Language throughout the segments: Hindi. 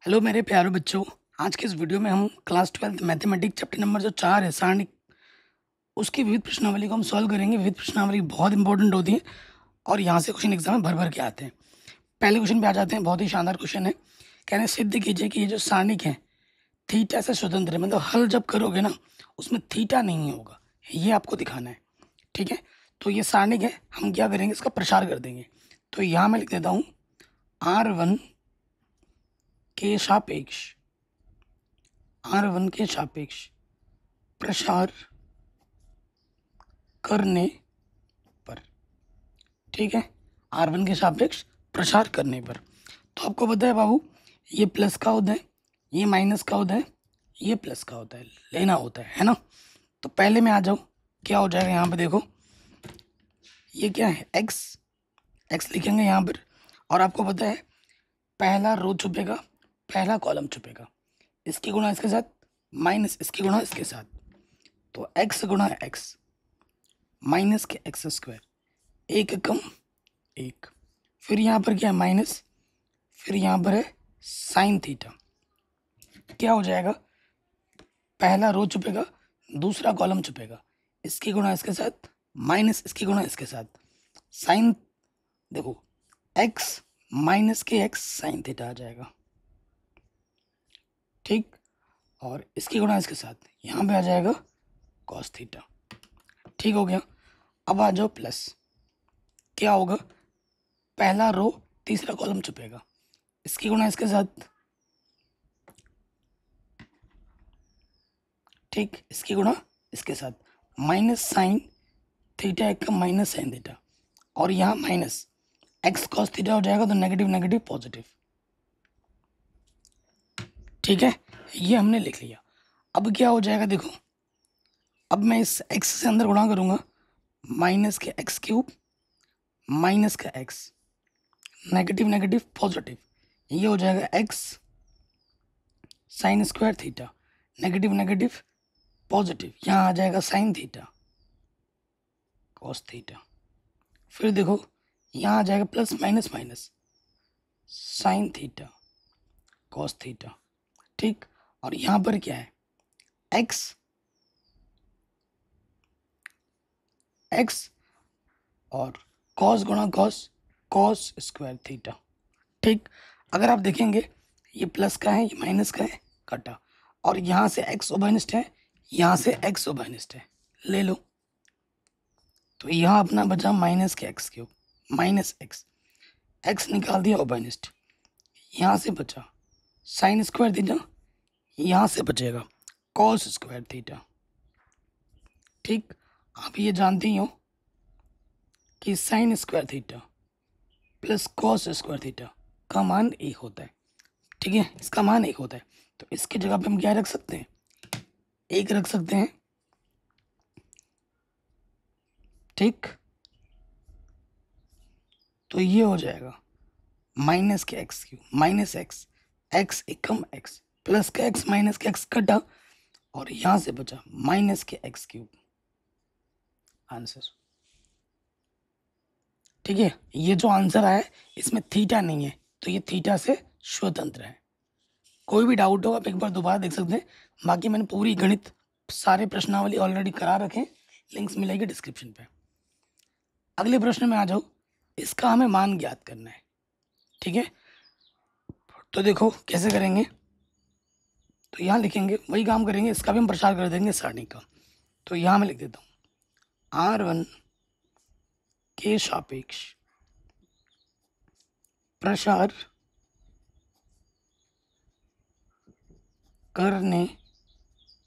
हेलो मेरे प्यारे बच्चों। आज के इस वीडियो में हम क्लास 12 मैथमेटिक्स चैप्टर नंबर जो 4 है सारणी, उसकी विविध प्रश्नावली को हम सॉल्व करेंगे। विविध प्रश्नावली बहुत इंपॉर्टेंट होती है और यहाँ से क्वेश्चन एग्जाम में भर भर के आते हैं। पहले क्वेश्चन पे आ जाते हैं। बहुत ही शानदार क्वेश्चन है। कहने सिद्ध कीजिए कि ये जो सारणिक है थीटा से स्वतंत्र है, मतलब हल जब करोगे ना उसमें थीटा नहीं होगा, ये आपको दिखाना है। ठीक है, तो ये सारणिक है, हम क्या करेंगे इसका प्रसार कर देंगे। तो यहाँ मैं लिख देता हूँ R1 के सापेक्ष R1 के सापेक्ष प्रसार करने पर। ठीक है, R1 के सापेक्ष प्रसार करने पर। तो आपको पता है बाबू, ये प्लस का होता है, ये माइनस का होता है, ये प्लस का होता है, लेना होता है ना। तो पहले में आ जाओ, क्या हो जाएगा यहाँ पे देखो, ये क्या है एक्स लिखेंगे यहाँ पर। और आपको पता है पहला रो छुपेगा, पहला कॉलम छुपेगा, इसकी गुणा इसके साथ माइनस इसकी गुणा इसके साथ। तो एक्स गुणा एक्स माइनस के एक्स स्क्वायर, एक कम एक, फिर यहाँ पर क्या है माइनस, फिर यहाँ पर है साइन थीटा। क्या हो जाएगा, पहला रो छुपेगा, दूसरा कॉलम छुपेगा, इसकी गुणा इसके साथ माइनस इसकी गुणा इसके साथ। साइन देखो एक्स माइनस के एक्स साइन थीटा आ जाएगा। ठीक, और इसकी गुणा इसके साथ यहाँ पे आ जाएगा कॉस थीटा। ठीक हो गया। अब आ जाओ प्लस, क्या होगा, पहला रो तीसरा कॉलम छुपेगा, इसकी गुणा इसके साथ, ठीक, इसकी गुणा इसके साथ, माइनस साइन थीटा एक का माइनस साइन थीटा, और यहाँ माइनस एक्स कॉस थीटा हो जाएगा, तो नेगेटिव नेगेटिव पॉजिटिव। ठीक है, ये हमने लिख लिया। अब क्या हो जाएगा देखो, अब मैं इस एक्स से अंदर गुणा करूंगा, माइनस के एक्स क्यूब माइनस का एक्स, नेगेटिव नेगेटिव पॉजिटिव, ये हो जाएगा x sign square theta, negative negative positive, यहाँ आ जाएगा साइन थीटा कॉस थीटा। फिर देखो यहाँ आ जाएगा plus minus minus sine theta cos theta. ठीक, और यहाँ पर क्या है एक्स और कॉस गुणा कॉस, कॉस स्क्वायर थीटा। ठीक, अगर आप देखेंगे ये प्लस का है, ये माइनस का है, कटा, और यहाँ से एक्स उभयनिष्ठ है, यहाँ से एक्स उभयनिष्ठ है, ले लो। तो यहाँ अपना बचा माइनस के एक्स क्यूब माइनस एक्स निकाल दिया उभयनिष्ठ, यहाँ से बचा साइन स्क्वायर थीटा, यहाँ से बचेगा कॉस स्क्वायर थीटा। ठीक, आप ये जानते ही हो कि sign square theta plus cos square theta का मान एक होता है। ठीक है, इसका मान एक होता है, तो इसकी जगह पे हम क्या रख सकते हैं, एक रख सकते हैं। ठीक, तो ये हो जाएगा माइनस के एक्स क्यूब माइनस एक्स एकम एक्स प्लस का एक्स माइनस के एक्स कटा, और यहां से बचा माइनस के एक्स क्यूब आंसर। ठीक है, ये जो आंसर आया है इसमें थीटा नहीं है, तो ये थीटा से स्वतंत्र है। कोई भी डाउट हो आप एक बार दोबारा देख सकते हैं। बाकी मैंने पूरी गणित सारे प्रश्नावली ऑलरेडी करा रखे हैं, लिंक्स मिलेगी डिस्क्रिप्शन पे। अगले प्रश्न में आ जाओ, इसका हमें मान ज्ञात करना है। ठीक है, तो देखो कैसे करेंगे, तो यहाँ लिखेंगे वही काम करेंगे, इसका भी हम प्रसार कर देंगे सारणी का। तो यहाँ मैं लिख देता हूँ R1 के सापेक्ष प्रसार करने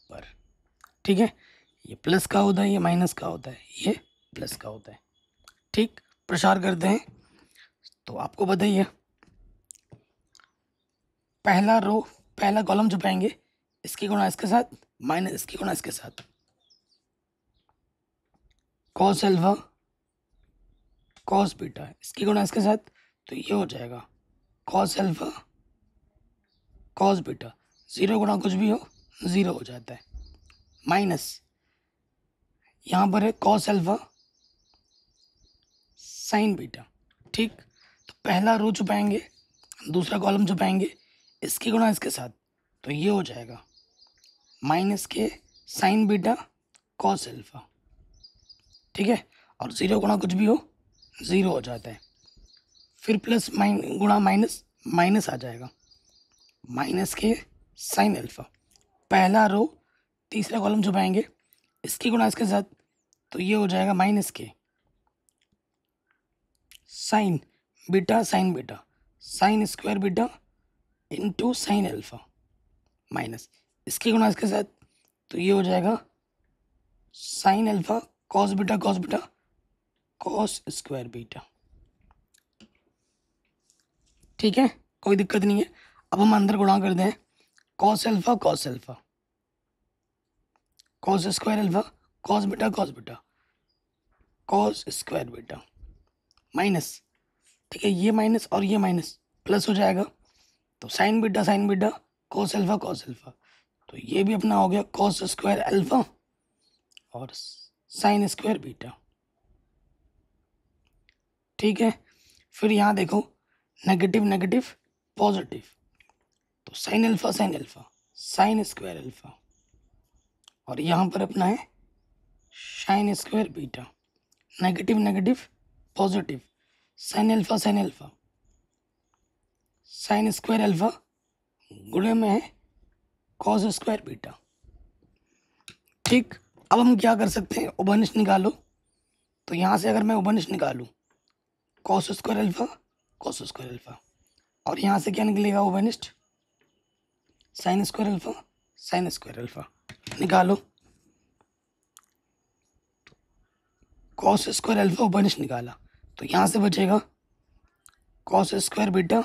पर। ठीक है, ये प्लस का होता है, ये माइनस का होता है, ये प्लस का होता है। ठीक, प्रसार करते हैं। तो आपको बताइए पहला रो पहला कॉलम छुपाएंगे, इसकी गुणा इसके साथ माइनस इसकी गुणा इसके साथ, कॉस अल्फा कॉस बीटा, इसकी गुणा इसके साथ, तो ये हो जाएगा cos alpha cos beta, zero गुणा कुछ भी हो जीरो हो जाता है, माइनस यहाँ पर है कॉस अल्फा साइन बीटा। ठीक, तो पहला रो छुपाएंगे, दूसरा कॉलम छुपाएंगे, इसकी गुणा इसके साथ, तो ये हो जाएगा माइनस के साइन बीटा कॉस अल्फा, ठीक है। और ज़ीरो गुणा कुछ भी हो ज़ीरो हो जाता है। फिर प्लस गुणा माइनस, माइनस आ जाएगा माइनस के साइन अल्फा, पहला रो तीसरा कॉलम छुपाएंगे, इसकी गुणा इसके साथ, तो ये हो जाएगा माइनस के sign beta sine square beta into sine alpha, minus इसकी गुणा इसके साथ, तो ये हो जाएगा sine alpha cos beta cos square beta, ठीक है, कोई दिक्कत नहीं है। अब हम अंदर गुणा कर दें, cos alpha cos square alpha cos beta cos square beta, minus, ठीक है, ये माइनस और ये माइनस प्लस हो जाएगा, तो साइन बीटा कॉस अल्फा, तो ये भी अपना हो गया कॉस स्क्वायर अल्फा और साइन स्क्वायर बीटा, ठीक है। फिर यहाँ देखो नेगेटिव नेगेटिव पॉजिटिव, तो sine alpha sine square alpha, और यहाँ पर अपना है sine square beta, negative negative positive, sine alpha sine square alpha गुणे में है कॉस स्क्वायर बीटा, ठीक। अब हम क्या कर सकते हैं, उभयनिष्ठ निकालो। तो यहाँ से अगर मैं उभयनिष्ठ निकालूँ कॉस स्क्वायर अल्फा, और यहाँ से क्या निकलेगा उभयनिष्ठ, साइन स्क्वायर अल्फा निकालो, कॉस स्क्वायर अल्फा उभयनिष्ठ निकाला, तो यहाँ से बचेगा cos square beta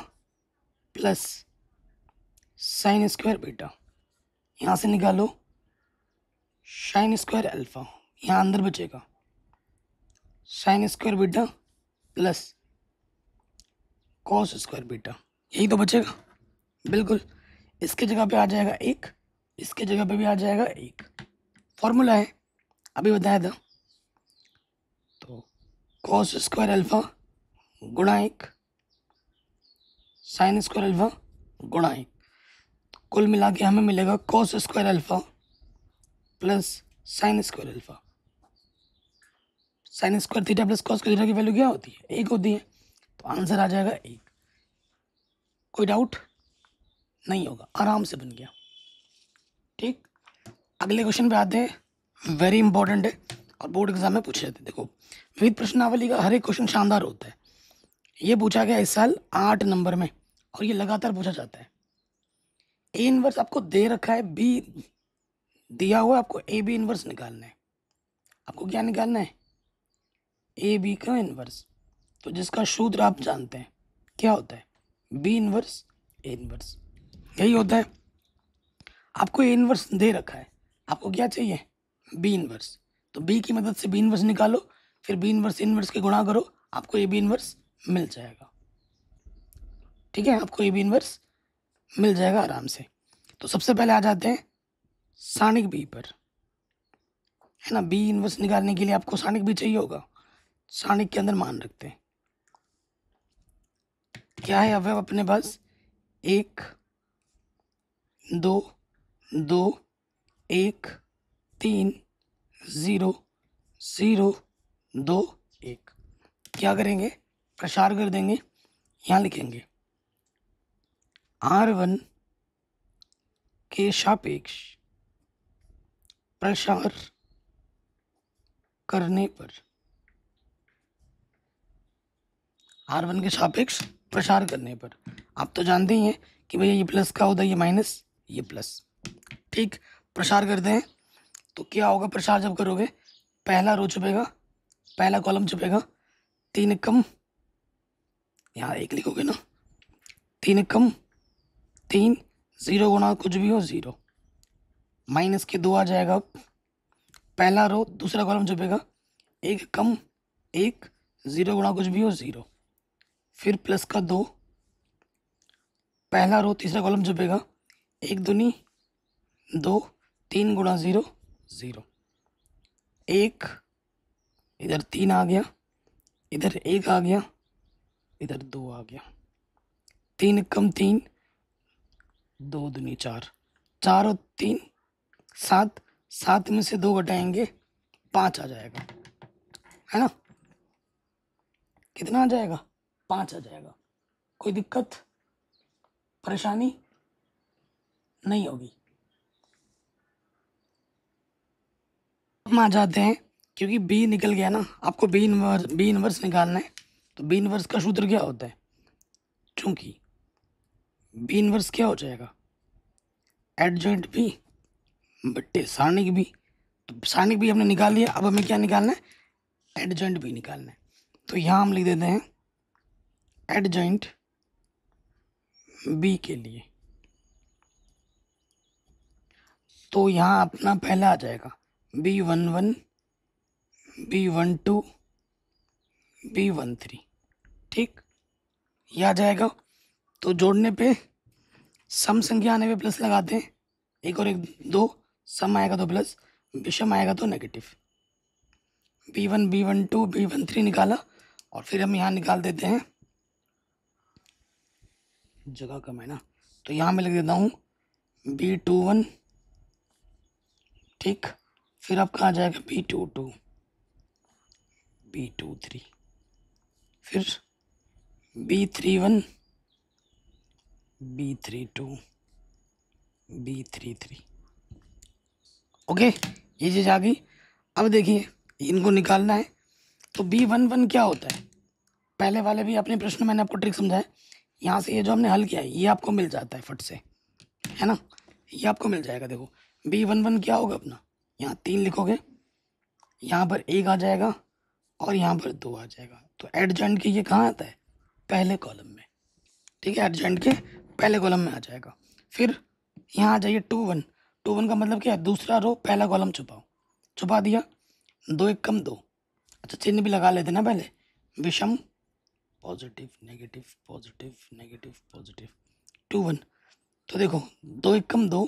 plus sine square beta, यहाँ से निकालो साइन स्क्वायर अल्फा, यहाँ अंदर बचेगा sine square beta plus cos square beta, यही तो बचेगा, बिल्कुल। इसके जगह पे आ जाएगा एक, इसके जगह पे भी आ जाएगा एक, फॉर्मूला है अभी बताया था। तो कॉस स्क्वायर अल्फा गुणा एक साइन स्क्वायर अल्फा गुणा एक, तो कुल मिला के हमें मिलेगा cos square alpha plus sine square alpha, sign square theta plus cos theta की वैल्यू क्या होती है, एक होती है, तो आंसर आ जाएगा एक। कोई डाउट नहीं होगा, आराम से बन गया, ठीक। अगले क्वेश्चन पे आते हैं, वेरी इंपॉर्टेंट है और बोर्ड एग्जाम में पूछे जाते हैं। देखो विविध प्रश्नावली का हर एक क्वेश्चन शानदार होता है, ये पूछा गया इस साल 8 नंबर में और ये लगातार पूछा जाता है। ए इनवर्स आपको दे रखा है, बी दिया हुआ है, आपको ए बी इनवर्स निकालना है। आपको क्या निकालना है, ए बी का इनवर्स, तो जिसका सूत्र आप जानते हैं क्या होता है, बी इनवर्स ए इनवर्स, यही होता है। आपको ए इनवर्स दे रखा है, आपको क्या चाहिए, बी इनवर्स, तो बी की मदद से बी इनवर्स निकालो, फिर बी इनवर्स इनवर्स के गुणा करो, आपको ए बी इनवर्स मिल जाएगा, ठीक है, आपको ए बी इनवर्स मिल जाएगा आराम से। तो सबसे पहले आ जाते हैं सारणिक बी पर, है ना। बी इनवर्स निकालने के लिए आपको सारणिक बी चाहिए होगा, सारणिक के अंदर मान रखते हैं, क्या है अवयव अपने पास, 1 2 2 1 3 0 0 2 1, क्या करेंगे, प्रसार कर देंगे, यहाँ लिखेंगे R1 के सापेक्ष प्रसार करने पर, R1 के सापेक्ष प्रसार करने पर, आप तो जानते ही हैं कि भैया ये प्लस का होता है, ये माइनस ये प्लस, ठीक। प्रसार करते हैं तो क्या होगा, प्रसार जब करोगे पहला रो छुपेगा, पहला कॉलम छुपेगा, 3 कम, यहाँ 1 लिखोगे ना, 3 कम 3, 0 गुणा कुछ भी हो 0, माइनस के 2 आ जाएगा, पहला रो दूसरा कॉलम छुपेगा, 1 कम 1, 0 गुणा कुछ भी हो 0, फिर प्लस का 2, पहला रो तीसरा कॉलम छुपेगा, 1 दूनी 2, 3 गुणा 0 0, 1 इधर 3 आ गया, इधर 1 आ गया, इधर 2 आ गया, 3 कम 3 दो दूनी चार, 4 और 3 7, 7 में से 2 घटाएंगे 5 आ जाएगा, है ना। कितना आ जाएगा? 5 आ जाएगा। कोई दिक्कत परेशानी नहीं होगी। हम आ जाते हैं, क्योंकि बी निकल गया ना, आपको बी इनवर्स निकालना है। तो बी इनवर्स का सूत्र क्या होता है? चूंकि बी इनवर्स क्या हो जाएगा? एडजॉइंट बी बट्टे सारणिक बी। तो सारणिक बी हमने निकाल लिया, अब हमें क्या निकालना है? एडजॉइंट बी निकालना है। तो यहाँ हम लिख देते हैं एडजॉइंट बी के लिए। तो यहाँ अपना पहला आ जाएगा B11, B12, B13, ठीक, ये आ जाएगा। तो जोड़ने पे सम संख्या आने पे प्लस लगाते हैं, एक और एक 2, सम आएगा तो प्लस, विषम आएगा तो नेगेटिव। B1, B12, B13 निकाला, और फिर हम यहाँ निकाल देते हैं, जगह कम है ना, तो यहाँ मैं लिख देता हूँ B21, ठीक। फिर आपका आ जाएगा B22, B23, फिर B31, B32, B33। ओके, ये चीज़ आ गई। अब देखिए इनको निकालना है। तो B11 क्या होता है? पहले वाले भी अपने प्रश्न में मैंने आपको ट्रिक समझाया। यहाँ से ये जो हमने हल किया है ये आपको मिल जाता है फट से, है ना, ये आपको मिल जाएगा। देखो B11 क्या होगा अपना, यहाँ 3 लिखोगे, यहाँ पर 1 आ जाएगा और यहाँ पर 2 आ जाएगा। तो एडजॉइंट के ये कहाँ आता है? पहले कॉलम में, ठीक है, एडजॉइंट के पहले कॉलम में आ जाएगा। फिर यहाँ आ जाइए 2 1, 2 1 का मतलब क्या है? दूसरा रो पहला कॉलम छुपाओ, छुपा दिया। 2 1 कम 2, अच्छा चिन्ह भी लगा लेते ना पहले, विषम positive negative positive negative positive 2 1। तो देखो 2 1 कम 2,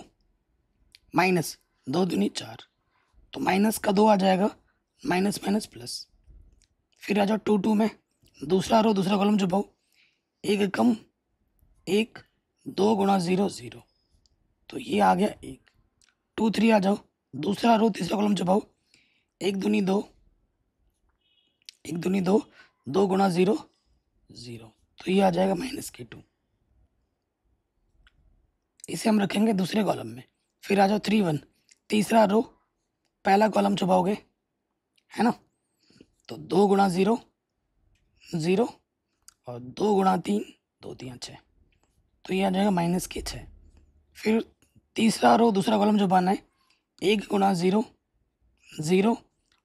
माइनस 2 दूनी 4, तो माइनस का 2 आ जाएगा, माइनस माइनस प्लस। फिर आ जाओ 2 2 में, दूसरा रो दूसरा कॉलम छुपाओ, 1 1 कम 1, 2 गुणा 0 0, तो ये आ गया 1। 2 3 आ जाओ, दूसरा रो तीसरा कॉलम छुपाओ, 1 दूनी 2, 1 दूनी 2, 2 गुणा 0 0, तो ये आ जाएगा -2। इसे हम रखेंगे दूसरे कॉलम में। फिर आ जाओ 3 1, तीसरा रो पहला कॉलम छुपाओगे, है ना, तो 2 गुणा 0 0, और 2 गुणा 3 2 3 6, तो ये आ जाएगा -6। फिर तीसरा रो दूसरा कॉलम छुपाना है, 1 गुणा 0 0,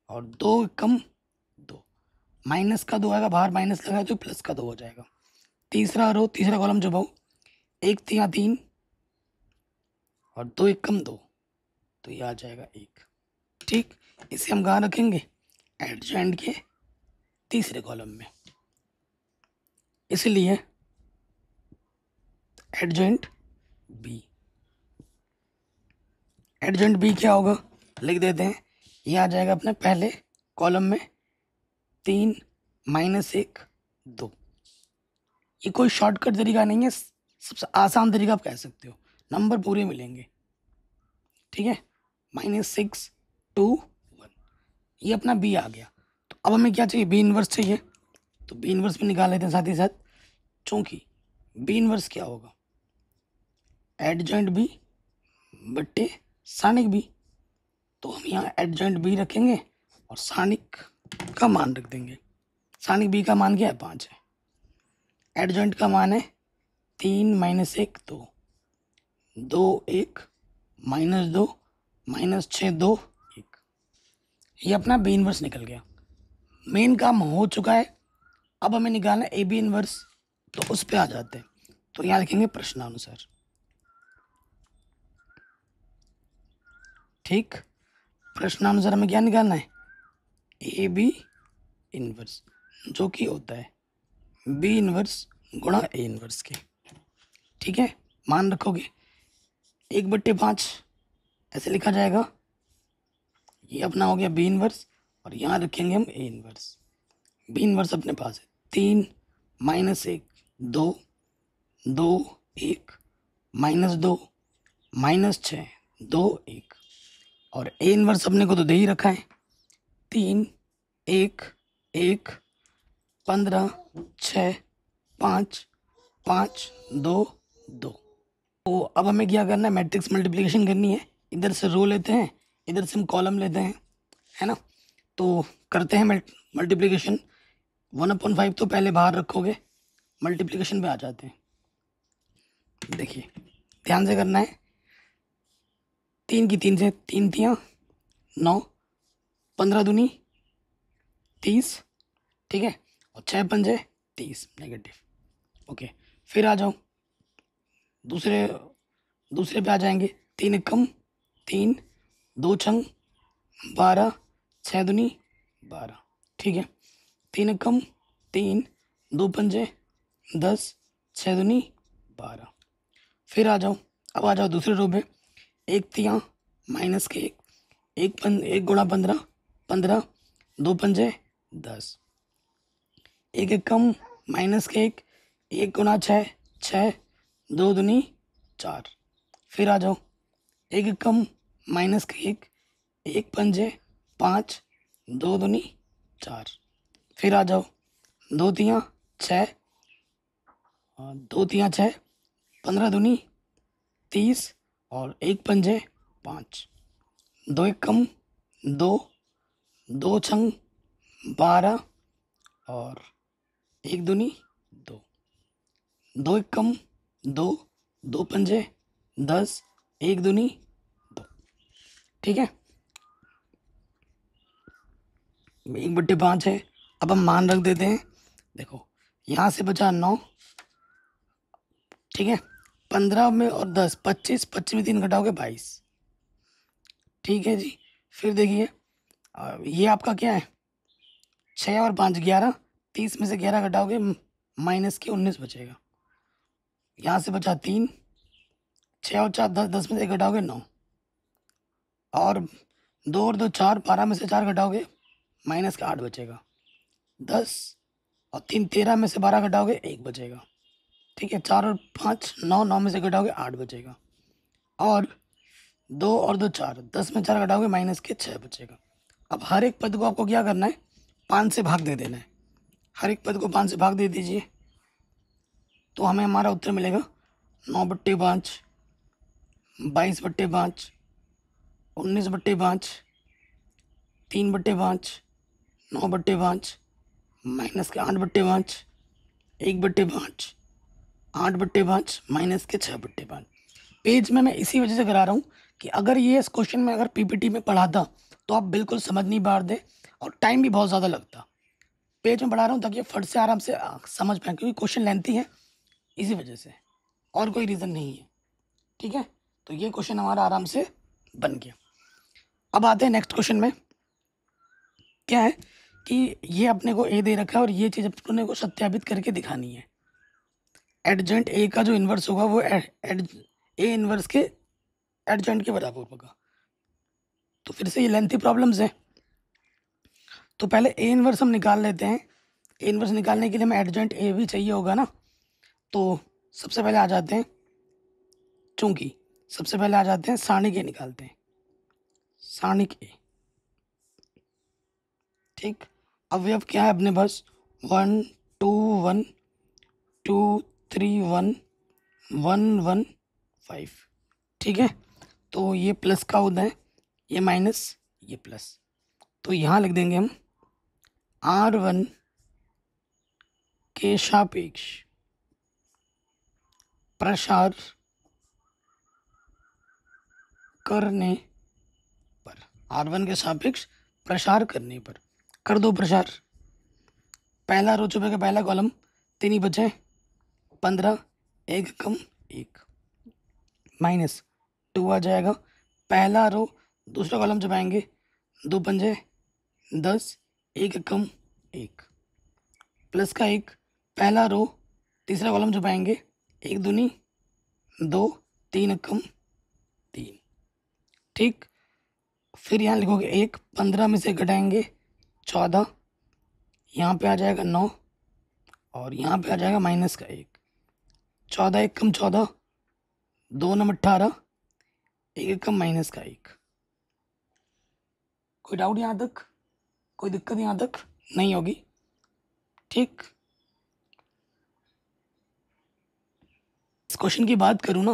और 2 कम 2, माइनस का 2 आएगा, बाहर माइनस लगाए तो प्लस का 2 हो जाएगा। तीसरा रो तीसरा कॉलम छुपाओ, 1 3 3, और 2 1 कम 2, तो ये आ जाएगा 1, ठीक। इसे हम कहाँ रखेंगे? एडजॉइंट के तीसरे कॉलम में। इसलिए एडजॉइंट बी, एडजॉइंट बी क्या होगा लिख देते हैं, ये आ जाएगा अपने पहले कॉलम में 3 -1 2। ये कोई शॉर्टकट तरीका नहीं है, सबसे आसान तरीका आप कह सकते हो, नंबर पूरे मिलेंगे, ठीक है। -6 2 1, ये अपना बी आ गया। तो अब हमें क्या चाहिए? बी इनवर्स चाहिए। तो बी इनवर्स भी निकाल लेते हैं साथ ही साथ। चूंकि बी इनवर्स क्या होगा? एडजॉइंट बी बट्टे सानिक बी। तो हम यहाँ एडजॉइंट बी रखेंगे और सानिक का मान रख देंगे। सानिक बी का मान क्या है? 5 है। एडजॉइंट का मान है 3 -1 2, 2 1, -2 -6 2 1। ये अपना बी इनवर्स निकल गया। मेन काम हो चुका है, अब हमें निकालना है ए बी इनवर्स। तो उस पर आ जाते हैं। तो यहाँ लिखेंगे प्रश्नानुसार, ठीक। प्रश्नानुसार हमें क्या निकालना है? ए बी इनवर्स, जो कि होता है बी इनवर्स गुणा ए इनवर्स के, ठीक है। मान रखोगे 1/5 ऐसे लिखा जाएगा। ये अपना हो गया बी इनवर्स, और यहाँ रखेंगे हम ए इनवर्स। बी इनवर्स अपने पास है 3 -1 2 2 1 -2 -6 2 1 और ए इनवर्स अपने को तो दे ही रखा है 3 1 1 15 6 5 5 2 2। तो अब हमें क्या करना है, मैट्रिक्स मल्टीप्लिकेशन करनी है। इधर से रो लेते हैं, इधर से हम कॉलम लेते हैं, है ना। तो करते हैं मल्टीप्लिकेशन। 1/5 तो पहले बाहर रखोगे, मल्टीप्लिकेशन पे आ जाते हैं। देखिए ध्यान से करना है। 3 की 3 से 3 तियाँ 9, 15 दूनी 30, ठीक है, और 6 पंजे 30 नेगेटिव। ओके, फिर आ जाओ दूसरे दूसरे पे आ जाएंगे। 3 एकम 3, 2 छंग 12, 6 दूनी 12, ठीक है। 3 एकम 3, 2 पंजे 10, 6 दूनी 12। फिर आ जाओ, अब आ जाओ दूसरे रो पे। 1 तियाँ माइनस के 1 गुणा 15 15, 2 पंजे 10, 1 एकम माइनस के 1 गुणा 6 6, 2 दूनी 4। फिर आ जाओ 1 एकम माइनस के 1 पंजे 5, 2 दूनी 4। फिर आ जाओ 2 तियाँ 6, 2 तियाँ 6, 15 दूनी 30 और 1 पंजे 5, 2 एकम 2, 2 छंग 12 और 1 दूनी 2, 2 एकम 2, 2 पंजे 10, 1 दूनी 2, ठीक है। 1/5 है। अब हम मान रख देते हैं। देखो यहाँ से बचा 9, ठीक है। 15 में और 10 25, 25 में 3 घटाओगे 22, ठीक है जी। फिर देखिए ये आपका क्या है, 6 और 5 11, 30 में से 11 घटाओगे माइनस के 19 बचेगा। यहाँ से बचा 3, 6 और 4 10, 10 में से घटाओगे 9 और 2 और 2 4, 12 में से 4 घटाओगे माइनस का 8 बचेगा। 10 और 3 13 में से 12 घटाओगे 1 बचेगा, ठीक है। 4 और 5 9, 9 में से घटाओगे 8 बचेगा और 2 और 2 4, 10 में 4 घटाओगे माइनस के 6 बचेगा। अब हर एक पद को आपको क्या करना है, 5 से भाग दे देना है। हर एक पद को 5 से भाग दे दीजिए तो हमें हमारा उत्तर मिलेगा 9/5, 22/5, 19/5, 3/5, 9/5, माइनस के 8/5, 1/5, 8/5, माइनस के 6/5। पेज में मैं इसी वजह से करा रहा हूँ कि अगर ये इस क्वेश्चन में अगर पीपीटी में पढ़ाता तो आप बिल्कुल समझ नहीं पाते और टाइम भी बहुत ज़्यादा लगता। पेज में पढ़ा रहा हूँ ताकि फट से आराम से समझ पाए, क्योंकि क्वेश्चन लेंथी है इसी वजह से, और कोई रीज़न नहीं है, ठीक है। तो ये क्वेश्चन हमारा आराम से बन गया। अब आते हैं नेक्स्ट क्वेश्चन में। क्या है कि ये अपने को ए दे रखा है और ये चीज़ अपने को सत्यापित करके दिखानी है। एडजेंट ए का जो इन्वर्स होगा वो ए इन्वर्स के एडजेंट के बराबर होगा। तो फिर से ये लेंथी प्रॉब्लम्स है। तो पहले ए इन्वर्स हम निकाल लेते हैं। ए इन्वर्स निकालने के लिए हमें एडजेंट ए भी चाहिए होगा ना। तो सबसे पहले आ जाते हैं, चूंकि सबसे पहले आ जाते हैं सारणिक ए निकालते हैं। सारणिक ए, ठीक। अवयव क्या है अपने पास, 1 2 1 2 3 1 1 1 5, ठीक है। तो ये प्लस का होता है, ये माइनस, ये प्लस। तो यहाँ लिख देंगे हम R1 के सापेक्ष प्रसार करने पर, R1 के सापेक्ष प्रसार करने पर कर दो प्रसार। पहला रो चुपे का पहला कॉलम 3 ही बचे, 15 1 कम 1 माइनस 2 आ जाएगा। पहला रो दूसरा कॉलम छपाएंगे, 2 पंजे 10 1 कम 1 प्लस का 1। पहला रो तीसरा कॉलम छपाएंगे, 1 दूनी 2 3 कम 3, ठीक। फिर यहाँ लिखोगे 1, 15 में से घटाएंगे 14, यहाँ पे आ जाएगा 9 और यहाँ पे आ जाएगा माइनस का 1। 14 1 कम 14 2 नंबर 18, एक कम माइनस का एक। कोई डाउट यहाँ तक, कोई दिक्कत यहाँ तक नहीं होगी, ठीक। इस क्वेश्चन की बात करूँ ना,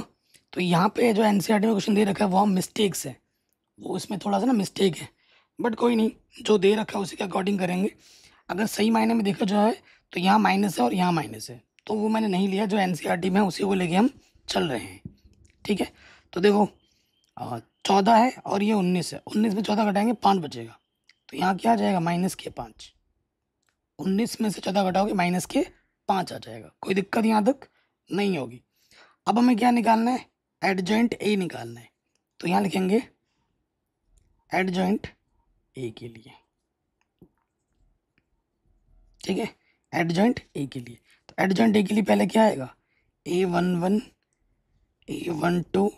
तो यहाँ पे जो एनसीईआरटी में क्वेश्चन दे रखा है वो हम मिस्टेक्स है, वो इसमें थोड़ा सा ना मिस्टेक है, बट कोई नहीं, जो दे रखा है उसी के अकॉर्डिंग करेंगे। अगर सही मायने में देखा जाए तो यहाँ माइनस है और यहाँ माइनस है, तो वो मैंने नहीं लिया, जो एनसीईआरटी में है उसी को लेके हम चल रहे हैं, ठीक है। तो देखो 14 है और ये 19 है, 19 में 14 घटाएंगे 5 बचेगा, तो यहाँ क्या आ जाएगा माइनस के 5। 19 में से 14 घटाओगे माइनस के 5 आ जाएगा, कोई दिक्कत यहाँ तक नहीं होगी। अब हमें क्या निकालना है, एडजॉइंट ए निकालना है, तो यहाँ लिखेंगे एडजॉइंट ए के लिए, ठीक है, एडजॉइंट ए के लिए। तो एडजॉइंट ए के लिए पहले क्या आएगा, A11, A12,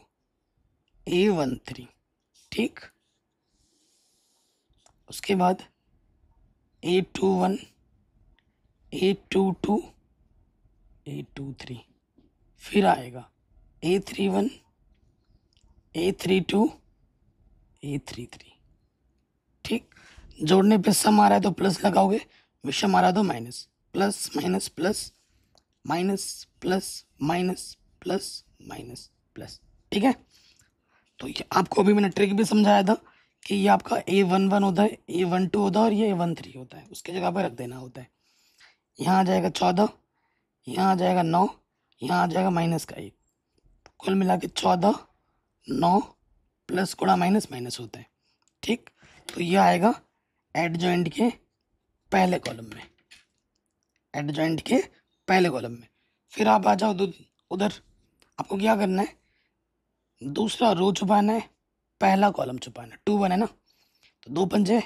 A13, ठीक। उसके बाद A21, A22, A23, फिर आएगा A31, A32, A33, ठीक। जोड़ने पे सम आ रहा है तो प्लस लगाओगे, विषम आ रहा है तो minus, plus minus plus, minus plus minus plus minus plus, ठीक है। तो ये आपको अभी मैंने ट्रिक भी समझाया था कि ये आपका A11 होता है, A12 होता है और ये A13 होता है, उसके जगह पर रख देना होता है। यहाँ आ जाएगा 14, यहाँ आ जाएगा 9, यहाँ आ जाएगा माइनस का 1, कुल मिला के 14, 9 प्लस गुणा माइनस माइनस होता है, ठीक। तो ये आएगा एडजॉइंट के पहले कॉलम में, एडजॉइंट के पहले कॉलम में। फिर आप आ जाओ उधर, आपको क्या करना है, दूसरा रो छुपाना है, पहला कॉलम छुपाना है, 2 1 है ना, तो 2 पंजे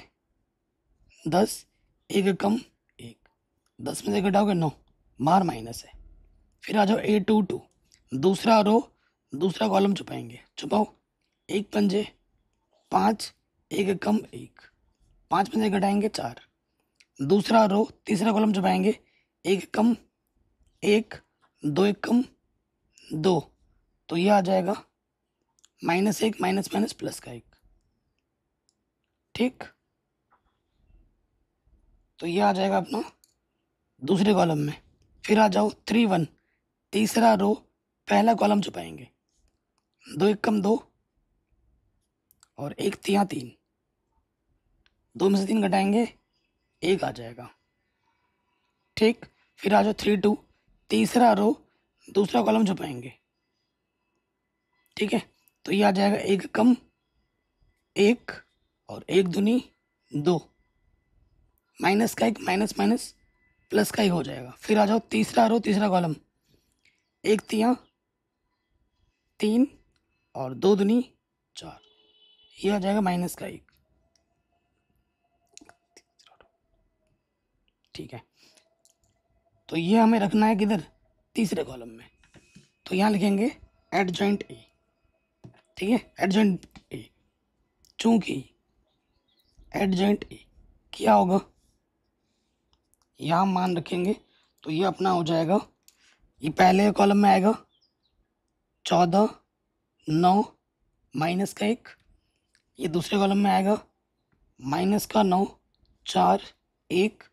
10, एक कम एक, 10 में से घटाओगे 9, मार माइनस है। फिर आ जाओ A22, दूसरा रो दूसरा कॉलम छुपाएंगे, छुपाओ, एक पंजे 5, एक कम एक, 5 में से घटाएंगे 4, दूसरा रो तीसरा कॉलम छुपाएंगे, एक कम एक, 2 एक कम 2, तो ये आ जाएगा माइनस एक माइनस माइनस प्लस का 1, ठीक। तो ये आ जाएगा अपना दूसरे कॉलम में। फिर आ जाओ 3 1, तीसरा रो पहला कॉलम छुपाएंगे, 2 एक कम 2 और एक तिया 3, 2 में से 3 घटाएंगे 1 आ जाएगा, ठीक। फिर आ जाओ 3 2, तीसरा रो दूसरा कॉलम छुपाएंगे, ठीक है। तो ये आ जाएगा एक कम एक और एक दूनी 2, माइनस का 1 माइनस माइनस प्लस का 1 हो जाएगा। फिर आ जाओ तीसरा रो तीसरा कॉलम, एक तिया 3 और 2 दूनी 4, ये आ जाएगा माइनस का 1, ठीक है। तो ये हमें रखना है किधर, तीसरे कॉलम में, तो यहाँ लिखेंगे एडजॉइंट ए, ठीक है, एडजॉइंट ए। चूंकि एडजॉइंट ए क्या होगा, यहाँ मान रखेंगे, तो ये अपना हो जाएगा, ये पहले कॉलम में आएगा 14 9 माइनस का 1, ये दूसरे कॉलम में आएगा माइनस का 9 4 1,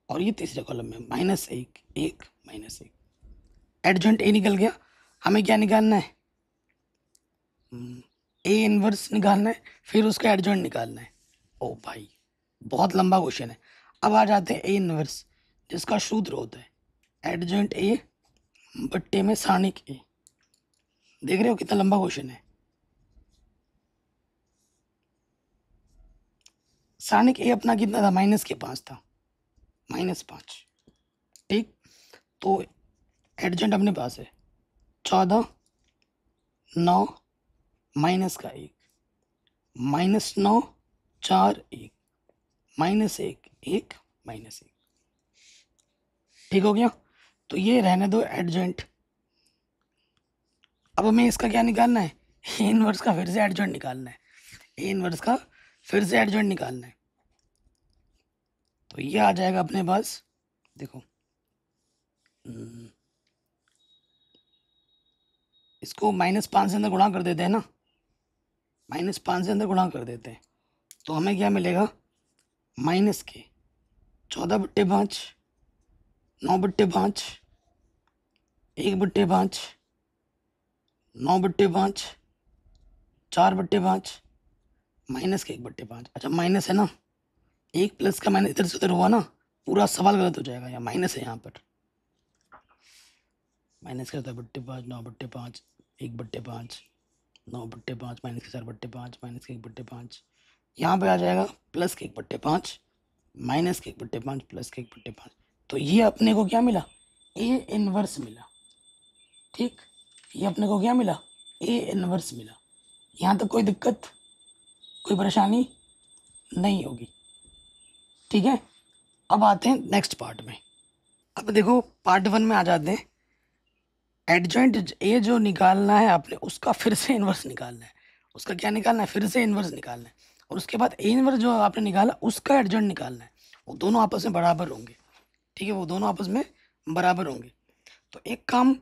और ये तीसरे कॉलम में माइनस 1 1 माइनस 1। एडजॉइंट ए निकल गया। हमें क्या निकालना है, ए इनवर्स निकालना है, फिर उसका एडजॉइंट निकालना है। ओ भाई बहुत लंबा क्वेश्चन है। अब आ जाते हैं ए इनवर्स, जिसका सूत्र होता है एडजॉइंट ए बट्टे में सारणिक ए। देख रहे हो कितना लंबा क्वेश्चन है। सारणिक ए अपना कितना था, -5 था, -5, ठीक। तो एडजॉइंट अपने पास है 14 9 माइनस का 1 -9 4 1 -1 1 -1, ठीक हो गया। तो ये रहने दो एडजॉइंट। अब हमें इसका क्या निकालना है, ए इनवर्स का फिर से एडजॉइंट निकालना है, ए इनवर्स का फिर से एडजॉइंट निकालना है। तो ये आ जाएगा अपने पास, देखो इसको -5 से अंदर गुणा कर देते हैं ना, -5 से अंदर गुणा कर देते हैं, तो हमें क्या मिलेगा, -के 14/5, 9/5, 1/5, 9/5, 4/5, -के 1/5। अच्छा माइनस है ना, एक प्लस का माइनस इधर से उधर हुआ ना, पूरा सवाल गलत हो जाएगा, यहाँ माइनस है, यहाँ पर माइनस का 10/5, 9/5, 1/5, 9/5, -के 4/5, -के 1/5, यहाँ पे आ जाएगा प्लस के 1/5, -के 1/5, प्लस के 1/5। तो ये अपने को क्या मिला, ए इनवर्स मिला। ठीक, ये अपने को क्या मिला, ए इनवर्स मिला। यहाँ तक कोई दिक्कत, कोई परेशानी नहीं होगी। ठीक है, अब आते हैं नेक्स्ट पार्ट में। अब देखो पार्ट 1 में आ जाते हैं। एडजॉइंट ए जो निकालना है आपने, उसका फिर से इन्वर्स निकालना है। उसका क्या निकालना है, फिर से इन्वर्स निकालना है। और उसके बाद ए इन्वर्स जो आपने निकाला उसका एडजॉइंट निकालना है। वो दोनों आपस में बराबर होंगे। ठीक है, वो दोनों आपस में बराबर होंगे। तो एक काम,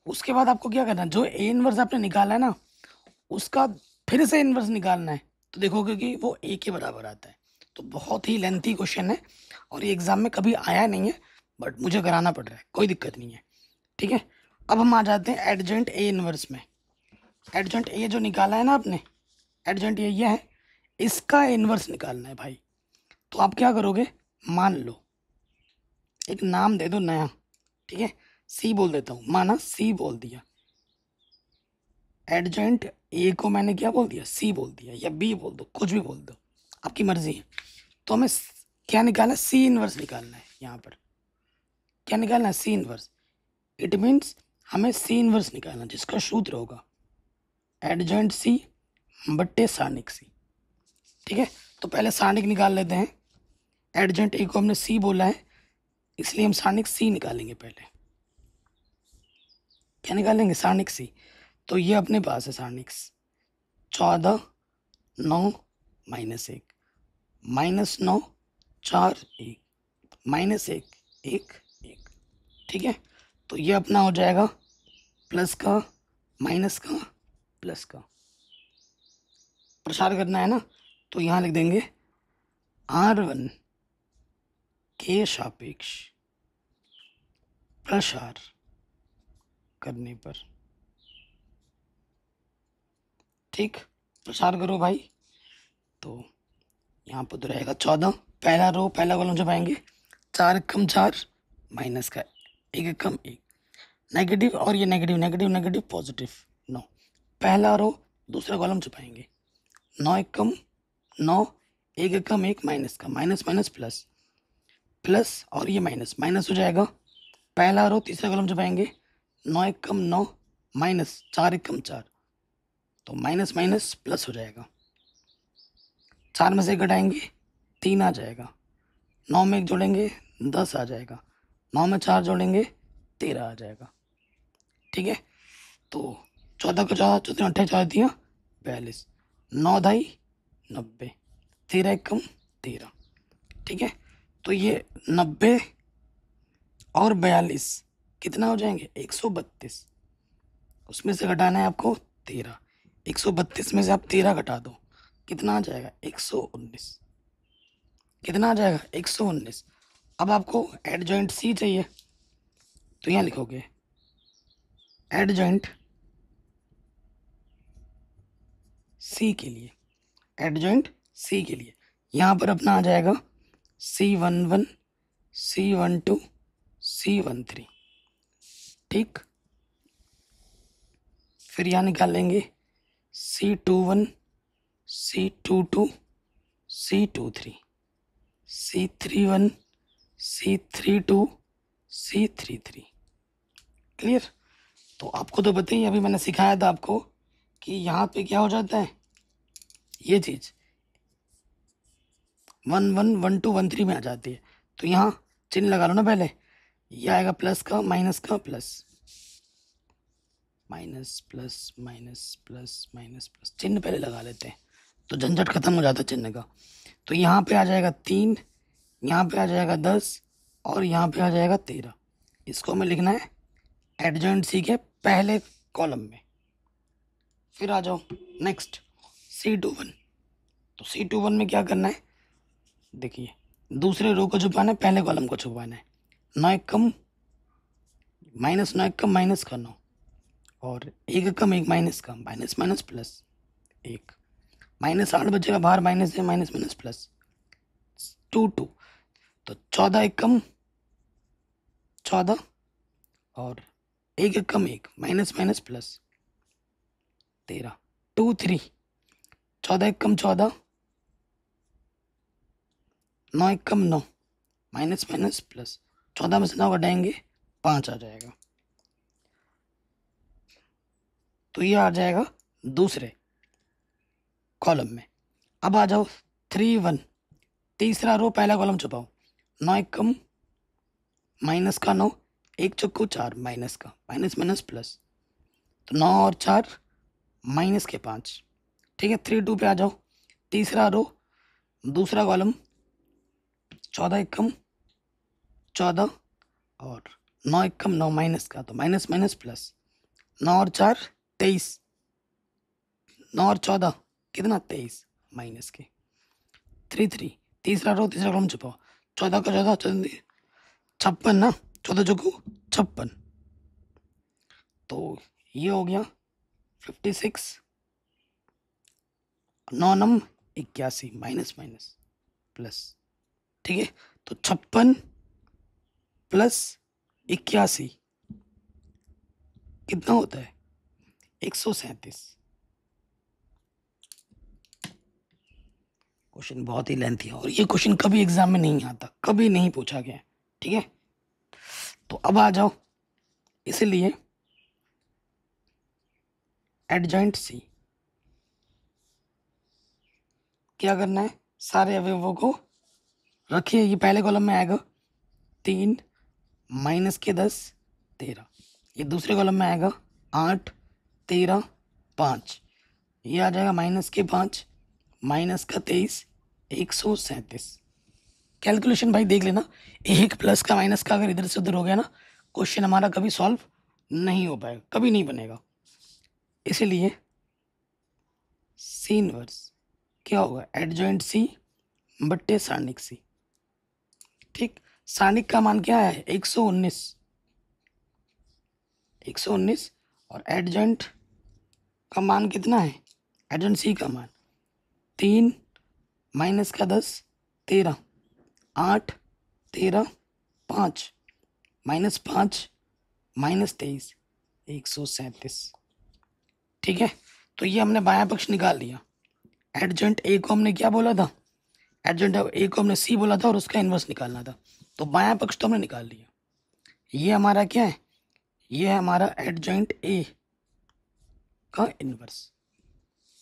उसके बाद आपको क्या करना है, जो ए इन्वर्स आपने निकाला है ना, उसका फिर से इन्वर्स निकालना है। तो देखोगे कि वो ए के बराबर आता है। तो बहुत ही लेंथी क्वेश्चन है और ये एग्जाम में कभी आया नहीं है, बट मुझे कराना पड़ रहा है, कोई दिक्कत नहीं है। ठीक है, अब हम आ जाते हैं एडजॉइंट ए इनवर्स में। एडजॉइंट ए जो निकाला है ना आपने, एडजॉइंट ये है, इसका इनवर्स निकालना है भाई। तो आप क्या करोगे, मान लो एक नाम दे दो नया। ठीक है, सी बोल देता हूँ, माना सी बोल दिया। एडजॉइंट ए को मैंने क्या बोल दिया, सी बोल दिया, या बी बोल दो, कुछ भी बोल दो, आपकी मर्जी है। तो हमें क्या निकालना है, सी इनवर्स निकालना है। यहाँ पर क्या निकालना है, सी इनवर्स। इट मीन्स हमें सी इनवर्स निकालना, जिसका सूत्र होगा एडजॉइंट सी बट्टे सारणिक सी। ठीक है, तो पहले सारणिक निकाल लेते हैं। एडजॉइंट ए को हमने सी बोला है, इसलिए हम सारणिक सी निकालेंगे। पहले क्या निकालेंगे, सारणिक सी। तो ये अपने पास है सारणिक 14, 9, -1, -9, 4, 1, -1, 1, 1। ठीक है, तो ये अपना हो जाएगा प्लस का माइनस का प्लस का, प्रसार करना है ना। तो यहाँ लिख देंगे R1 के सापेक्ष प्रसार करने पर। ठीक, प्रसार करो भाई। तो यहाँ पर तो रहेगा 14, पहला रो पहला कॉलम छपाएंगे, 4 एकम 4, माइनस का 1 एकम 1, नेगेटिव, और ये नेगेटिव नेगेटिव नेगेटिव पॉजिटिव 9, पहला रो दूसरा कॉलम छपाएंगे, 9 एकम 9, 1 एकम 1, माइनस का माइनस माइनस प्लस, प्लस और ये माइनस माइनस हो जाएगा। पहला रो तीसरा कॉलम छपाएंगे, 9 एकम 9, माइनस 4 एकम 4, तो माइनस माइनस प्लस हो जाएगा। 4 में से घटाएंगे 3 आ जाएगा, 9 में 1 जोड़ेंगे 10 आ जाएगा, 9 में 4 जोड़ेंगे 13 आ जाएगा। ठीक है, तो 14 को 14, 14 28 14 दिया 42, 9 ढाई 90, 13 एकम 13। ठीक है, तो ये 90 और 42 कितना हो जाएंगे, 132। उसमें से घटाना है आपको 13, 132 में से आप 13 घटा दो, कितना आ जाएगा, 119। कितना आ जाएगा, 119। अब आपको एडजॉइंट सी चाहिए, तो यहाँ लिखोगे एडजॉइंट सी के लिए, एडजॉइंट सी के लिए यहाँ पर अपना आ जाएगा C11, C12, C13। ठीक, फिर यहाँ निकाल लेंगे C21, C22, C23, C31, C32, C33। Clear. तो आपको तो पता ही, अभी मैंने सिखाया था आपको कि यहाँ पे क्या हो जाता है, ये चीज़ 1 1 1 2 1 3 में आ जाती है। तो यहाँ चिन्ह लगा लो ना पहले, ये आएगा प्लस का माइनस का plus, minus plus minus plus minus plus, चिन्ह पहले लगा लेते हैं तो झंझट खत्म हो जाता है चिन्ह का। तो यहाँ पे आ जाएगा 3, यहाँ पे आ जाएगा 10 और यहाँ पे आ जाएगा 13। इसको हमें लिखना है एडजॉइंट सी के पहले कॉलम में। फिर आ जाओ नेक्स्ट C21। तो C21 में क्या करना है, देखिए दूसरे रो को छुपाना है, पहले कॉलम को छुपाना है। 9 एक कम माइनस, 9 एक कम माइनस का 9, और 1 एक कम 1 माइनस का माइनस माइनस प्लस 1, -8 बचेगा बाहर, माइनस है माइनस माइनस प्लस 2 2। तो 14 एक कम 14, और 1 एक कम 1 माइनस माइनस प्लस 13 2 3। 14 एक कम 14, 9 एक कम 9 माइनस माइनस प्लस, 14 में से 9 घटाएंगे 5 आ जाएगा। तो ये आ जाएगा दूसरे कॉलम में। अब आ जाओ 3 1, तीसरा रो पहला कॉलम छुपाओ। 9 एक कम माइनस का 9, 1 चौको 4 माइनस का माइनस माइनस प्लस, तो 9 और 4 माइनस के 5। ठीक है, 3 2 पे आ जाओ, तीसरा रो दूसरा कॉलम। 14 एक कम 14, और 9 एक कम 9 माइनस का, तो माइनस माइनस प्लस, 9 और 4 23, 9 और 14 कितना 23 माइनस के 3 3। तीसरा रो तीसरा कॉलम छुपाओ। 14 का 14 56 ना, 14 चौको 56। तो ये हो गया 56, 9 नम 81 माइनस माइनस प्लस। ठीक है, तो 56 प्लस 81 कितना होता है 137। क्वेश्चन बहुत ही लेंथी है, और ये क्वेश्चन कभी एग्जाम में नहीं आता, कभी नहीं पूछा गया। ठीक है, तो अब आ जाओ, इसलिए एडजॉइंट सी क्या करना है, सारे अवयवों को रखिए। ये पहले कॉलम में आएगा 3 माइनस के 10 13, ये दूसरे कॉलम में आएगा 8 13 5, ये आ जाएगा माइनस के 5 माइनस का 23 137। कैलकुलेशन भाई देख लेना, एक प्लस का माइनस का अगर इधर से उधर हो गया ना, क्वेश्चन हमारा कभी सॉल्व नहीं हो पाएगा, कभी नहीं बनेगा। इसीलिए सी इनवर्स क्या होगा, एडजॉइंट सी बट्टे सारणिक सी। ठीक, सारणिक का मान क्या है 119, 119, और एडजॉइंट का मान कितना है, एडजॉइंट सी का मान 3 माइनस का 10 13, 8 13 5 माइनस 5 माइनस 23 137। ठीक है, तो ये हमने बायां पक्ष निकाल लिया। एडजॉइंट ए को हमने क्या बोला था, एडजॉइंट ए को हमने सी बोला था, और उसका इन्वर्स निकालना था। तो बायां पक्ष तो हमने निकाल लिया। ये हमारा क्या है, ये है हमारा एडजॉइंट ए का इन्वर्स,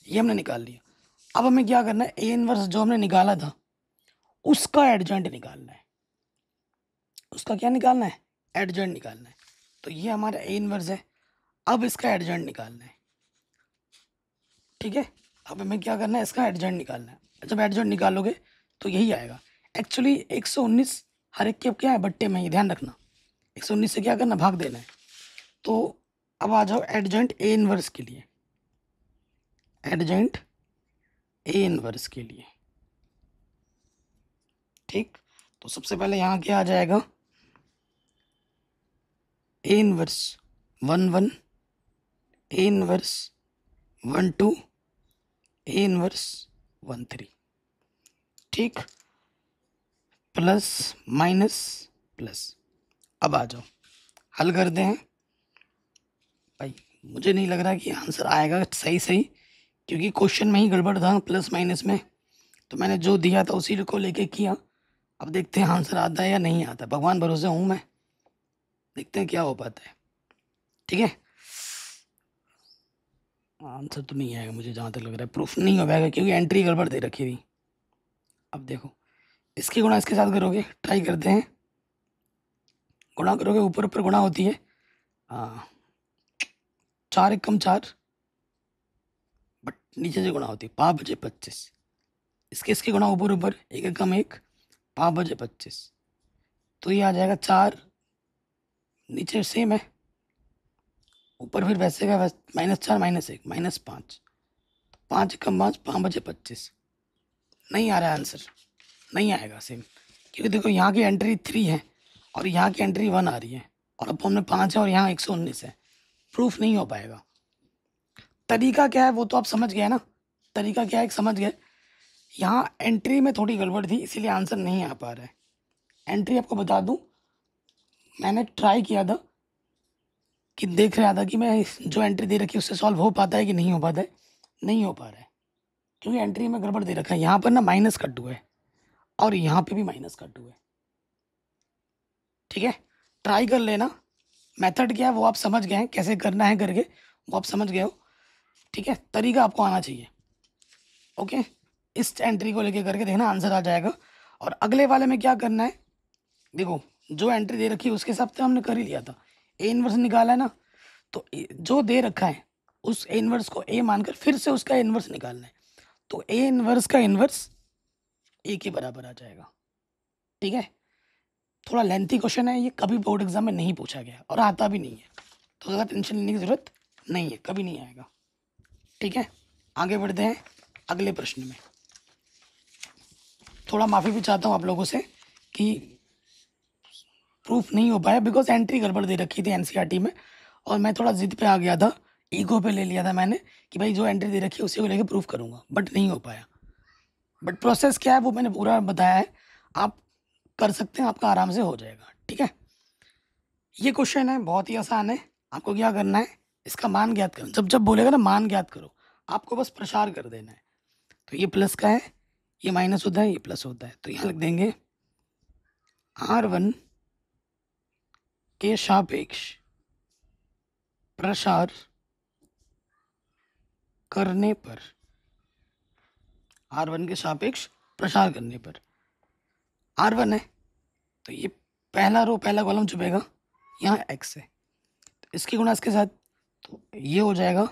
ये हमने निकाल लिया। अब हमें क्या करना है, ए इन्वर्स जो हमने निकाला था उसका एडजॉइंट निकालना है। उसका क्या निकालना है, एडजॉइंट निकालना है। तो ये हमारा ए इन्वर्स है, अब इसका एडजॉइंट निकालना है। ठीक है, अब हमें क्या करना है, इसका एडजॉइंट निकालना है। जब एडजॉइंट निकालोगे तो यही आएगा। एक्चुअली 119 हर एक के क्या है, बट्टे में ही, ध्यान रखना 119 से क्या करना, भाग देना है। तो अब आ जाओ एडजॉइंट ए इनवर्स के लिए, एडजॉइंट ए इनवर्स के लिए। ठीक, तो सबसे पहले यहाँ क्या आ जाएगा, A inverse 1 1, A inverse 1 2, A inverse 1 3। ठीक, प्लस माइनस प्लस। अब आ जाओ हल करते हैं। भाई मुझे नहीं लग रहा कि आंसर आएगा सही सही, क्योंकि क्वेश्चन में ही गड़बड़ था प्लस माइनस में। तो मैंने जो दिया था उसी को लेके किया। अब देखते हैं आंसर आता है या नहीं आता, भगवान भरोसे हूँ मैं, देखते हैं क्या हो पाता है। ठीक है, आंसर तो नहीं आएगा मुझे जहाँ तक लग रहा है, प्रूफ नहीं हो पाएगा क्योंकि एंट्री गड़बड़ दे रखी थी। अब देखो इसकी गुणा इसके साथ करोगे, ट्राई करते हैं। गुणा करोगे, ऊपर ऊपर गुणा होती है। हाँ, 4 एक कम 4, बट नीचे से गुणा होती है, 5 बजे 25। इसके गुणा ऊपर ऊपर, 1 एक कम 1, 5 बजे 25। तो ये आ जाएगा 4, नीचे सेम है ऊपर फिर वैसे का वैसे, -4 -1 -5, 5 कम 5, 5 बचे 25। नहीं आ रहा है आंसर, नहीं आएगा सेम, क्योंकि देखो यहाँ की एंट्री 3 है और यहाँ की एंट्री 1 आ रही है, और अब हमने 5 है और यहाँ 119 है, प्रूफ नहीं हो पाएगा। तरीका क्या है वो तो आप समझ गए ना, तरीका क्या है समझ गए। यहाँ एंट्री में थोड़ी गड़बड़ थी, इसीलिए आंसर नहीं आ पा रहा है। एंट्री आपको बता दूं, मैंने ट्राई किया था कि देख रहा था कि मैं जो एंट्री दे रखी है उससे सॉल्व हो पाता है कि नहीं हो पाता है, नहीं हो पा रहा है, क्योंकि एंट्री में गड़बड़ दे रखा है। यहाँ पर ना माइनस कट हुआ है और यहाँ पे भी माइनस कट हुआ है। ठीक है, ट्राई कर लेना, मेथड क्या है वो आप समझ गए हैं, कैसे करना है करके वो आप समझ गए हो। ठीक है, तरीका आपको आना चाहिए। ओके, इस एंट्री को लेके करके देखना, आंसर आ जाएगा। और अगले वाले में क्या करना है, देखो जो एंट्री दे रखी है उसके हिसाब से हमने कर ही लिया था, ए इनवर्स निकाला है ना, तो जो दे रखा है उस ए इनवर्स को ए मानकर फिर से उसका इनवर्स निकालना है, तो ए इनवर्स का इनवर्स ए के बराबर आ जाएगा। ठीक है, थोड़ा लेंथी क्वेश्चन है ये, कभी बोर्ड एग्जाम में नहीं पूछा गया और आता भी नहीं है, तो ज़्यादा टेंशन लेने की ज़रूरत नहीं है, कभी नहीं आएगा। ठीक है, आगे बढ़ते हैं अगले प्रश्न में। थोड़ा माफ़ी भी चाहता हूँ आप लोगों से कि प्रूफ नहीं हो पाया, बिकॉज एंट्री गड़बड़ दे रखी थी एनसीईआरटी में, और मैं थोड़ा जिद पे आ गया था, ईगो पे ले लिया था मैंने कि भाई जो एंट्री दे रखी है उसी को लेके प्रूफ करूँगा, बट नहीं हो पाया। बट प्रोसेस क्या है वो मैंने पूरा बताया है, आप कर सकते हैं, आपका आराम से हो जाएगा। ठीक है, ये क्वेश्चन है बहुत ही आसान है। आपको क्या करना है, इसका मान ज्ञात करो, जब जब बोलेगा ना मान ज्ञात करो, आपको बस प्रसार कर देना है। तो ये प्लस का है, ये माइनस होता है, ये प्लस होता है, तो यहाँ लिख देंगे R1 के सापेक्ष प्रसार करने पर, R1 के सापेक्ष प्रसार करने पर, R1 है तो ये पहला रो पहला कॉलम छुपेगा, यहाँ x है तो इसकी गुणा इसके साथ, तो ये हो जाएगा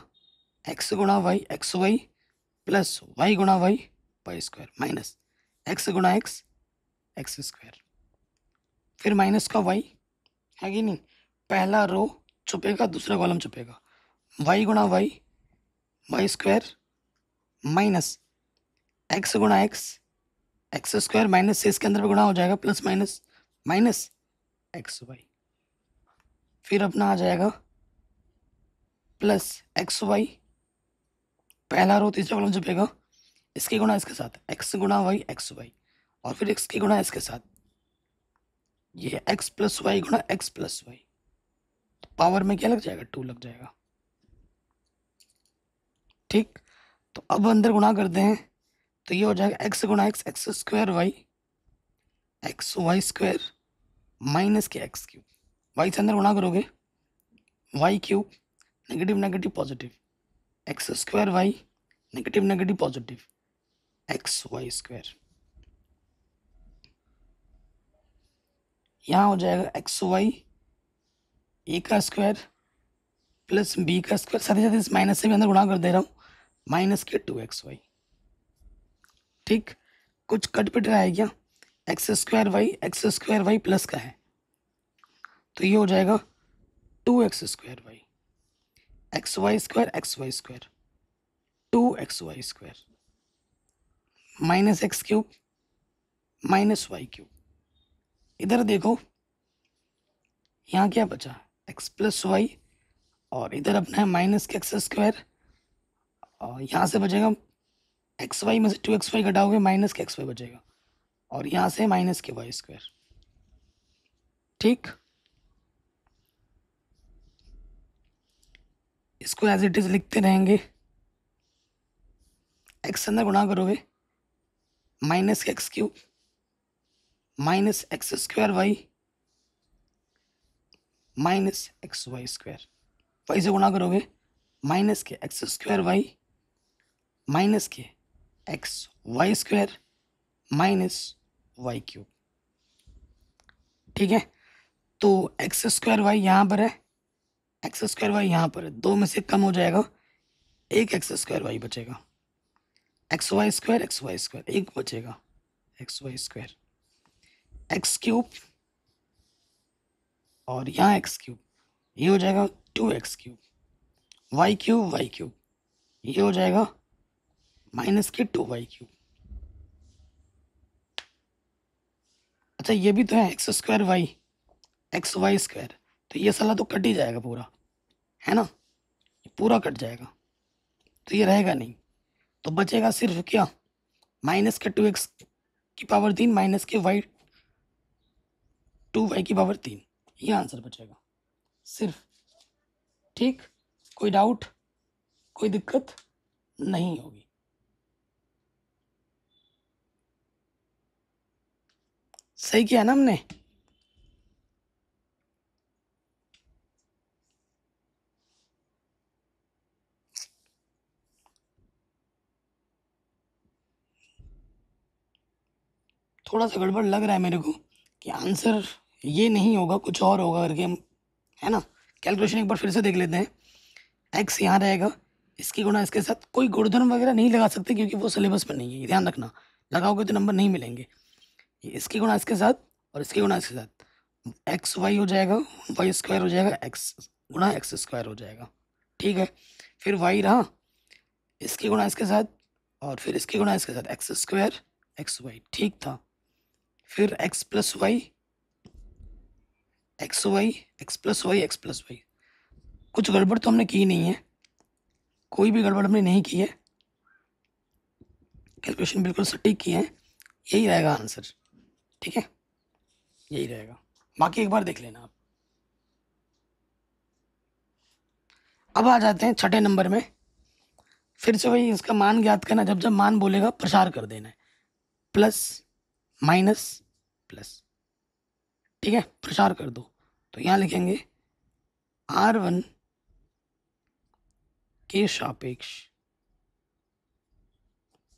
x गुणा y x y plus y गुणा y y square minus x गुणा एक्स एक्स स्क्वायर, फिर माइनस का y है कि नहीं, पहला रो छुपेगा दूसरा कॉलम छुपेगा, y गुणा y y square minus x गुणा एक्स एक्स स्क्वायर माइनस से इसके अंदर भी गुणा हो जाएगा, plus minus minus x y, फिर अपना आ जाएगा प्लस एक्स वाई, पहला रो तीसरा कॉलम छुपेगा, इसकी गुणा इसके साथ एक्स गुणा वाई एक्स वाई, और फिर एक्स की गुणा इसके साथ, ये एक्स प्लस वाई गुणा एक्स प्लस वाई, तो पावर में क्या लग जाएगा 2 लग जाएगा। ठीक, तो अब अंदर गुणा करते हैं, तो ये हो जाएगा एक्स गुणा x x square y x y square minus के एक्स क्यूब, वाई से अंदर गुणा करोगे y cube negative negative positive x square y negative negative positive x y square, यहाँ हो जाएगा एक्स वाई ए का स्क्वायर प्लस बी का स्क्वायर, साथ ही साथ इस माइनस से भी अंदर गुणा कर दे रहा हूँ, माइनस के 2xy। ठीक, कुछ कट पिट रहा है क्या, एक्स स्क्वायर वाई प्लस का है, तो ये हो जाएगा 2x square y x y square 2xy square minus x cube minus y cube. इधर देखो यहाँ क्या बचा, एक्स प्लस वाई, और इधर अपना है माइनस के एक्स स्क्वायर, और यहाँ से बचेगा एक्स वाई में से 2xy घटाओगे माइनस के एक्स वाई बचेगा, और यहाँ से माइनस के वाई स्क्वायर। ठीक, इसको एज इट इज लिखते रहेंगे, एक्स अंदर गुणा करोगे माइनस के x cube minus x square y minus x y square, y से गुणा करोगे माइनस के एक्स स्क्वायर वाई माइनस के x y square minus y cube. ठीक है, तो एक्स स्क्वायर वाई यहाँ पर है, एक्स स्क्वायर वाई यहाँ पर है, दो में से कम हो जाएगा, एक एक्स स्क्वायर वाई बचेगा, एक्स वाई स्क्वायर एक बचेगा x y square, x cube और यहाँ एक्स क्यूब, ये हो जाएगा 2x क्यूब वाई क्यूब ये हो जाएगा माइनस के 2y क्यूब। अच्छा ये भी तो है x square y, x y square, तो ये साला तो कट ही जाएगा पूरा, है ना, ये पूरा कट जाएगा, तो ये रहेगा नहीं। तो बचेगा सिर्फ क्या, माइनस के 2x की पावर 3 माइनस के वाई 2y की पावर 3, ये आंसर बचेगा सिर्फ। ठीक, कोई डाउट, कोई दिक्कत नहीं होगी। सही किया ना हमने। थोड़ा सा गड़बड़ लग रहा है मेरे को कि आंसर ये नहीं होगा, कुछ और होगा करके हम, है ना। कैलकुलेशन एक बार फिर से देख लेते हैं। एक्स यहाँ रहेगा, इसकी गुणा इसके साथ, कोई गुणधर्म वगैरह नहीं लगा सकते क्योंकि वो सिलेबस में नहीं है, ध्यान रखना, लगाओगे तो नंबर नहीं मिलेंगे। ये इसकी गुणा इसके साथ और इसकी गुणा इसके साथ, एक्स वाई हो जाएगा, वाई स्क्वायर हो जाएगा, एक्स गुणा एक्स स्क्वायर हो जाएगा। ठीक है, फिर वाई रहा, इसकी गुणा इसके साथ और फिर इसकी गुणा इसके साथ, एक्स स्क्वायर एक्स वाई, ठीक था। फिर x plus y, x y, x plus y, x plus y. कुछ गड़बड़ तो हमने की नहीं है, कोई भी गड़बड़ हमने नहीं की है, कैलकुलेशन बिल्कुल सटीक की है, यही रहेगा आंसर। ठीक है, यही रहेगा, बाकी एक बार देख लेना आप। अब आ जाते हैं छठे नंबर में। फिर से वही इसका मान ज्ञात करना, जब जब मान बोलेगा प्रसार कर देना है, प्लस माइनस प्लस। ठीक है, प्रसार कर दो, तो यहाँ लिखेंगे R1 के सापेक्ष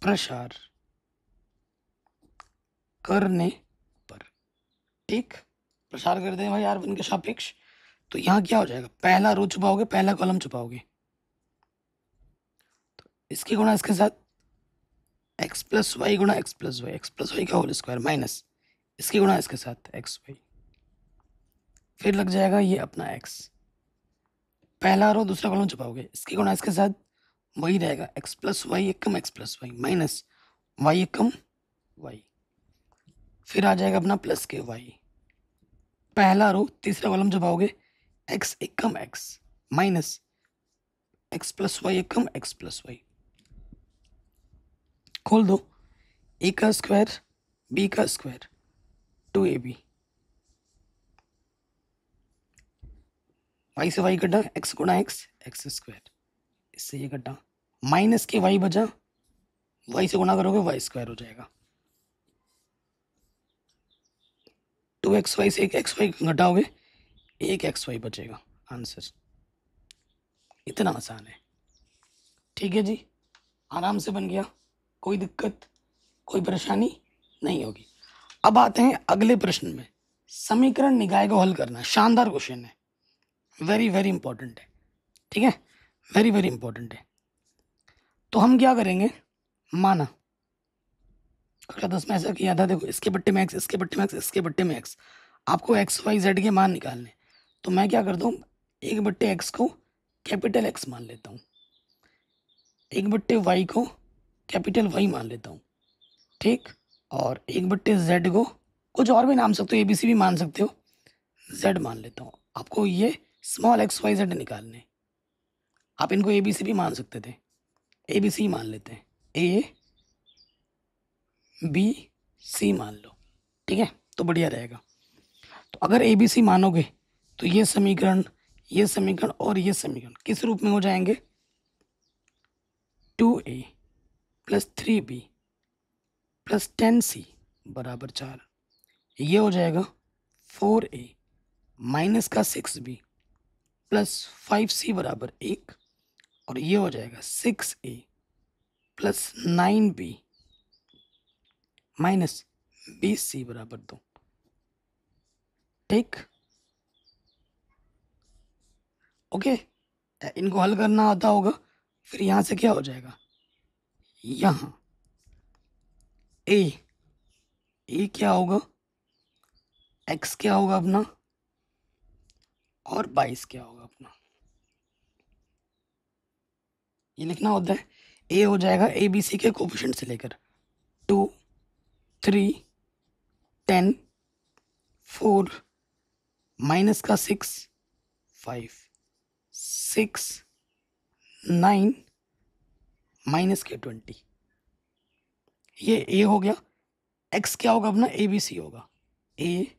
प्रसार करने पर। ठीक, प्रसार कर दें भाई R1 के सापेक्ष, तो यहाँ क्या हो जाएगा, पहला रो छुपाओगे, पहला कॉलम छुपाओगे, तो इसकी गुणा इसके साथ, एक्स प्लस वाई गुणा x plus y, x plus y का होल स्क्वायर माइनस इसकी गुणा इसके साथ एक्स वाई, फिर लग जाएगा ये अपना एक्स, पहला रो दूसरा कॉलम छुपाओगे, इसकी गुणा इसके साथ, वही रहेगा एक्स प्लस वाई एक कम x plus y minus y एक कम वाई, फिर आ जाएगा अपना प्लस के वाई, पहला रो तीसरा कॉलम छुपाओगे, एक्स एक कम x minus x plus y एक कम एक्स प्लस वाई, खोल दो, ए का स्क्वायर बी का स्क्वायर 2ab, वाई से वाई कटा, एक्स गुणा एक्स एक्स स्क्वायर, इससे ये कटा, माइनस के वाई बचा, वाई से गुणा करोगे वाई स्क्वायर हो जाएगा, 2xy से एक एक्स वाई घटाओगे, एक एक्स वाई बचेगा, आंसर। इतना आसान है। ठीक है जी, आराम से बन गया, कोई दिक्कत कोई परेशानी नहीं होगी। अब आते हैं अगले प्रश्न में, समीकरण निकाय को हल करना, शानदार क्वेश्चन है, वेरी वेरी इंपॉर्टेंट है। ठीक है, वेरी वेरी इंपॉर्टेंट है। तो हम क्या करेंगे, माना कक्षा 10 में ऐसा किया था, देखो इसके बट्टे में एक्स, इसके बट्टे में एक्स, इसके बट्टे में एक्स, आपको एक्स वाई जेड के मान निकालने, तो मैं क्या करता हूँ, एक बट्टे एक्स को कैपिटल एक्स मान लेता हूँ, एक बट्टे वाई को कैपिटल वाई मान लेता हूँ। ठीक, और एक बट्टे जेड को कुछ और भी नाम सकते हो, ABC भी मान सकते हो, जेड मान लेता हूँ। आपको ये स्मॉल एक्स वाई जेड निकालने, आप इनको ABC भी मान सकते थे, ABC मान लेते हैं, ABC मान लो। ठीक है, तो बढ़िया रहेगा। तो अगर ABC मानोगे तो ये समीकरण और ये समीकरण किस रूप में हो जाएंगे, 2a plus 3b plus 10c बराबर 4, ये हो जाएगा 4a माइनस का 6b प्लस 5c बराबर 1, और ये हो जाएगा 6a plus 9b minus 20c बराबर 2। ठीक, ओके, इनको हल करना आता होगा। फिर यहाँ से क्या हो जाएगा, यहाँ ए क्या होगा, एक्स क्या होगा अपना, और 22 क्या होगा अपना। ये लिखना होता है। ए हो जाएगा ए बी सी के कोफिशिएंट से लेकर 2, 3, 10, 4, माइनस का 6, 5, 6, 9, माइनस के 20। ये ए हो गया। एक्स क्या होगा अपना, ए बी सी होगा, A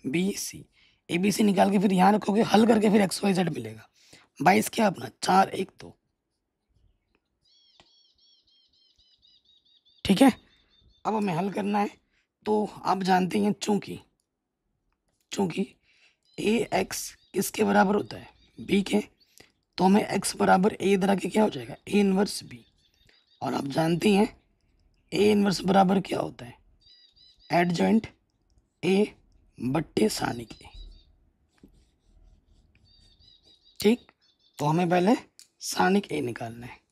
B C. A B C निकाल के फिर यहाँ रखोगे, हल करके फिर एक्स वाई जेड मिलेगा। 22 क्या अपना 4, 1, 2। ठीक है, अब हमें हल करना है। तो आप जानते हैं चूंकि ए एक्स किसके बराबर होता है, बी के, तो हमें एक्स बराबर ए इधर आके क्या हो जाएगा, ए इनवर्स बी। और आप जानती हैं ए इनवर्स बराबर क्या होता है, एडजॉइंट ए बट्टे सानिक ए। ठीक, तो हमें पहले सानिक ए निकालना है।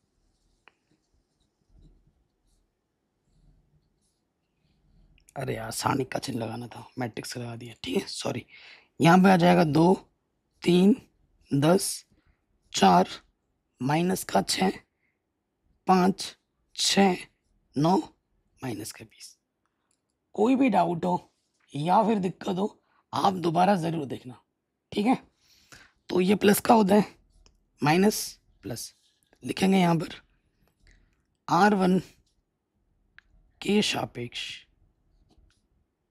अरे यार सानिक का चिन्ह लगाना था, मैट्रिक्स लगा दिया, ठीक है सॉरी। यहाँ पे आ जाएगा 2, 3, 10, 4, माइनस का 6, 5, 6, 9, माइनस का 20। कोई भी डाउट हो या फिर दिक्कत हो आप दोबारा ज़रूर देखना, ठीक है। तो ये प्लस का होता है, माइनस प्लस लिखेंगे यहाँ पर R1 के सापेक्ष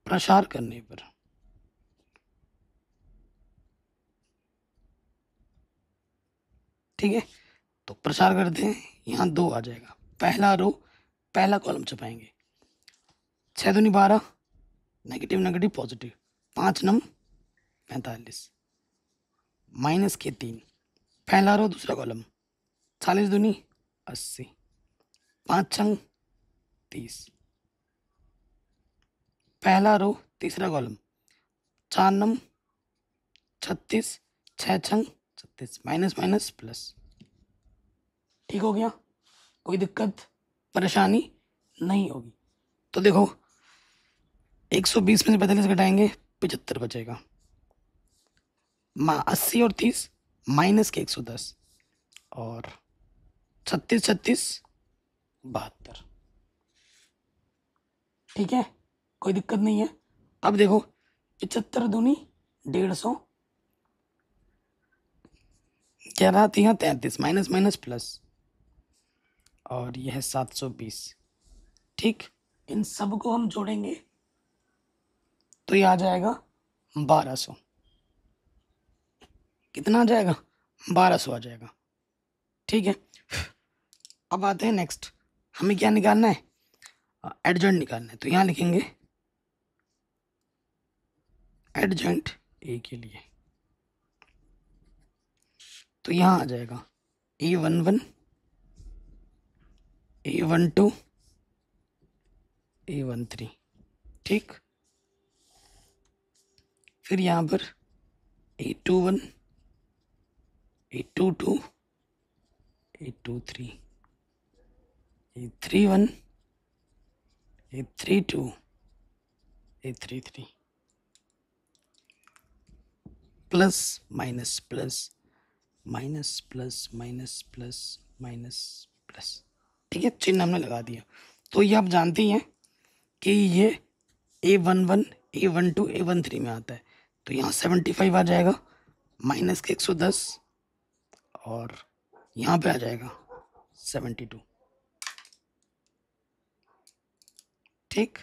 प्रसार करने पर। ठीक है, तो प्रसार करते हैं, यहाँ 2 आ जाएगा, पहला रो पहला कॉलम छपाएंगे। 6 दूनी 12, नेगेटिव नेगेटिव पॉजिटिव, 5 नम 45, माइनस के 3, पहला रो दूसरा कॉलम, 40 दूनी 80, 5 छंग 30, पहला रो तीसरा कॉलम, 4 नम 36, 6 छंग 36, माइनस माइनस प्लस। ठीक हो गया, कोई दिक्कत परेशानी नहीं होगी। तो देखो 120 में से 45 घटाएंगे 75 बचेगा, 80 और 30 माइनस के 110, और 36 36 72। ठीक है, कोई दिक्कत नहीं है। अब देखो 75 दूनी 150, 11 3 33, माइनस माइनस प्लस, और यह है 720। ठीक, इन सब को हम जोड़ेंगे तो ये आ जाएगा 1200। कितना आ जाएगा, 1200 आ जाएगा। ठीक है, अब आते हैं नेक्स्ट, हमें क्या निकालना है, एडजॉइंट निकालना है। तो यहाँ लिखेंगे एडजॉइंट ए के लिए, तो यहाँ आ जाएगा A11, A12, A13। ठीक, फिर यहाँ पर A21, A22, A23, A31, A32, A33, plus minus plus minus plus minus plus minus plus. ठीक है, चिन्ह हमने लगा दिया। तो ये आप जानती हैं कि ये A11, A12, A13 में आता है। तो यहाँ 75 आ जाएगा, माइनस के 110, और यहाँ पे आ जाएगा 72। ठीक,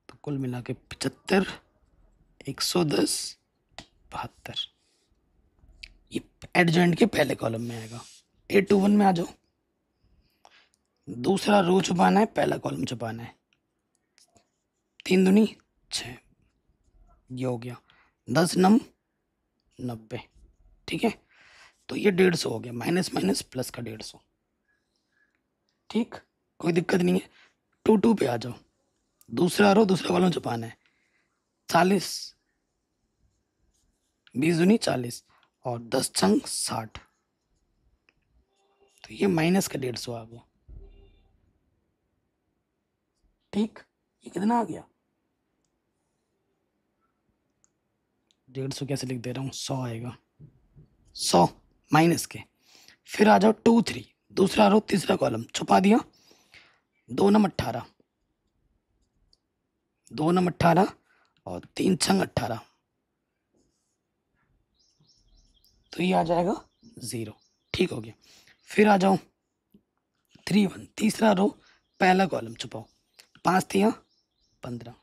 तो कुल मिला के 75, 110, 72। ये एडजॉइंट के पहले कॉलम में आएगा। A21 में आ जाओ, दूसरा रो छुपाना है, पहला कॉलम छुपाना है। 3 दूनी 6, ये हो गया 10 नम 90। ठीक है, तो ये 150 हो गया, माइनस माइनस प्लस का 150। ठीक, कोई दिक्कत नहीं है। 2 पे आ जाओ, दूसरा रो दूसरा कॉलम छुपाना है। 40, 20 दूनी 40, और 10 छंग 60, तो ये माइनस का 150 आ गया। ठीक, ये कितना आ गया, 150 कैसे लिख दे रहा हूँ, 100 आएगा। 100 माइनस के, फिर आ जाओ 2 3, दूसरा रो तीसरा कॉलम छुपा दिया, 2 नम 18, 2 नम 18 और 3 छंग 18, तो ये आ जाएगा 0। ठीक हो गया। फिर आ जाओ 3 1, तीसरा रो पहला कॉलम छुपाओ, 5 तिया 15,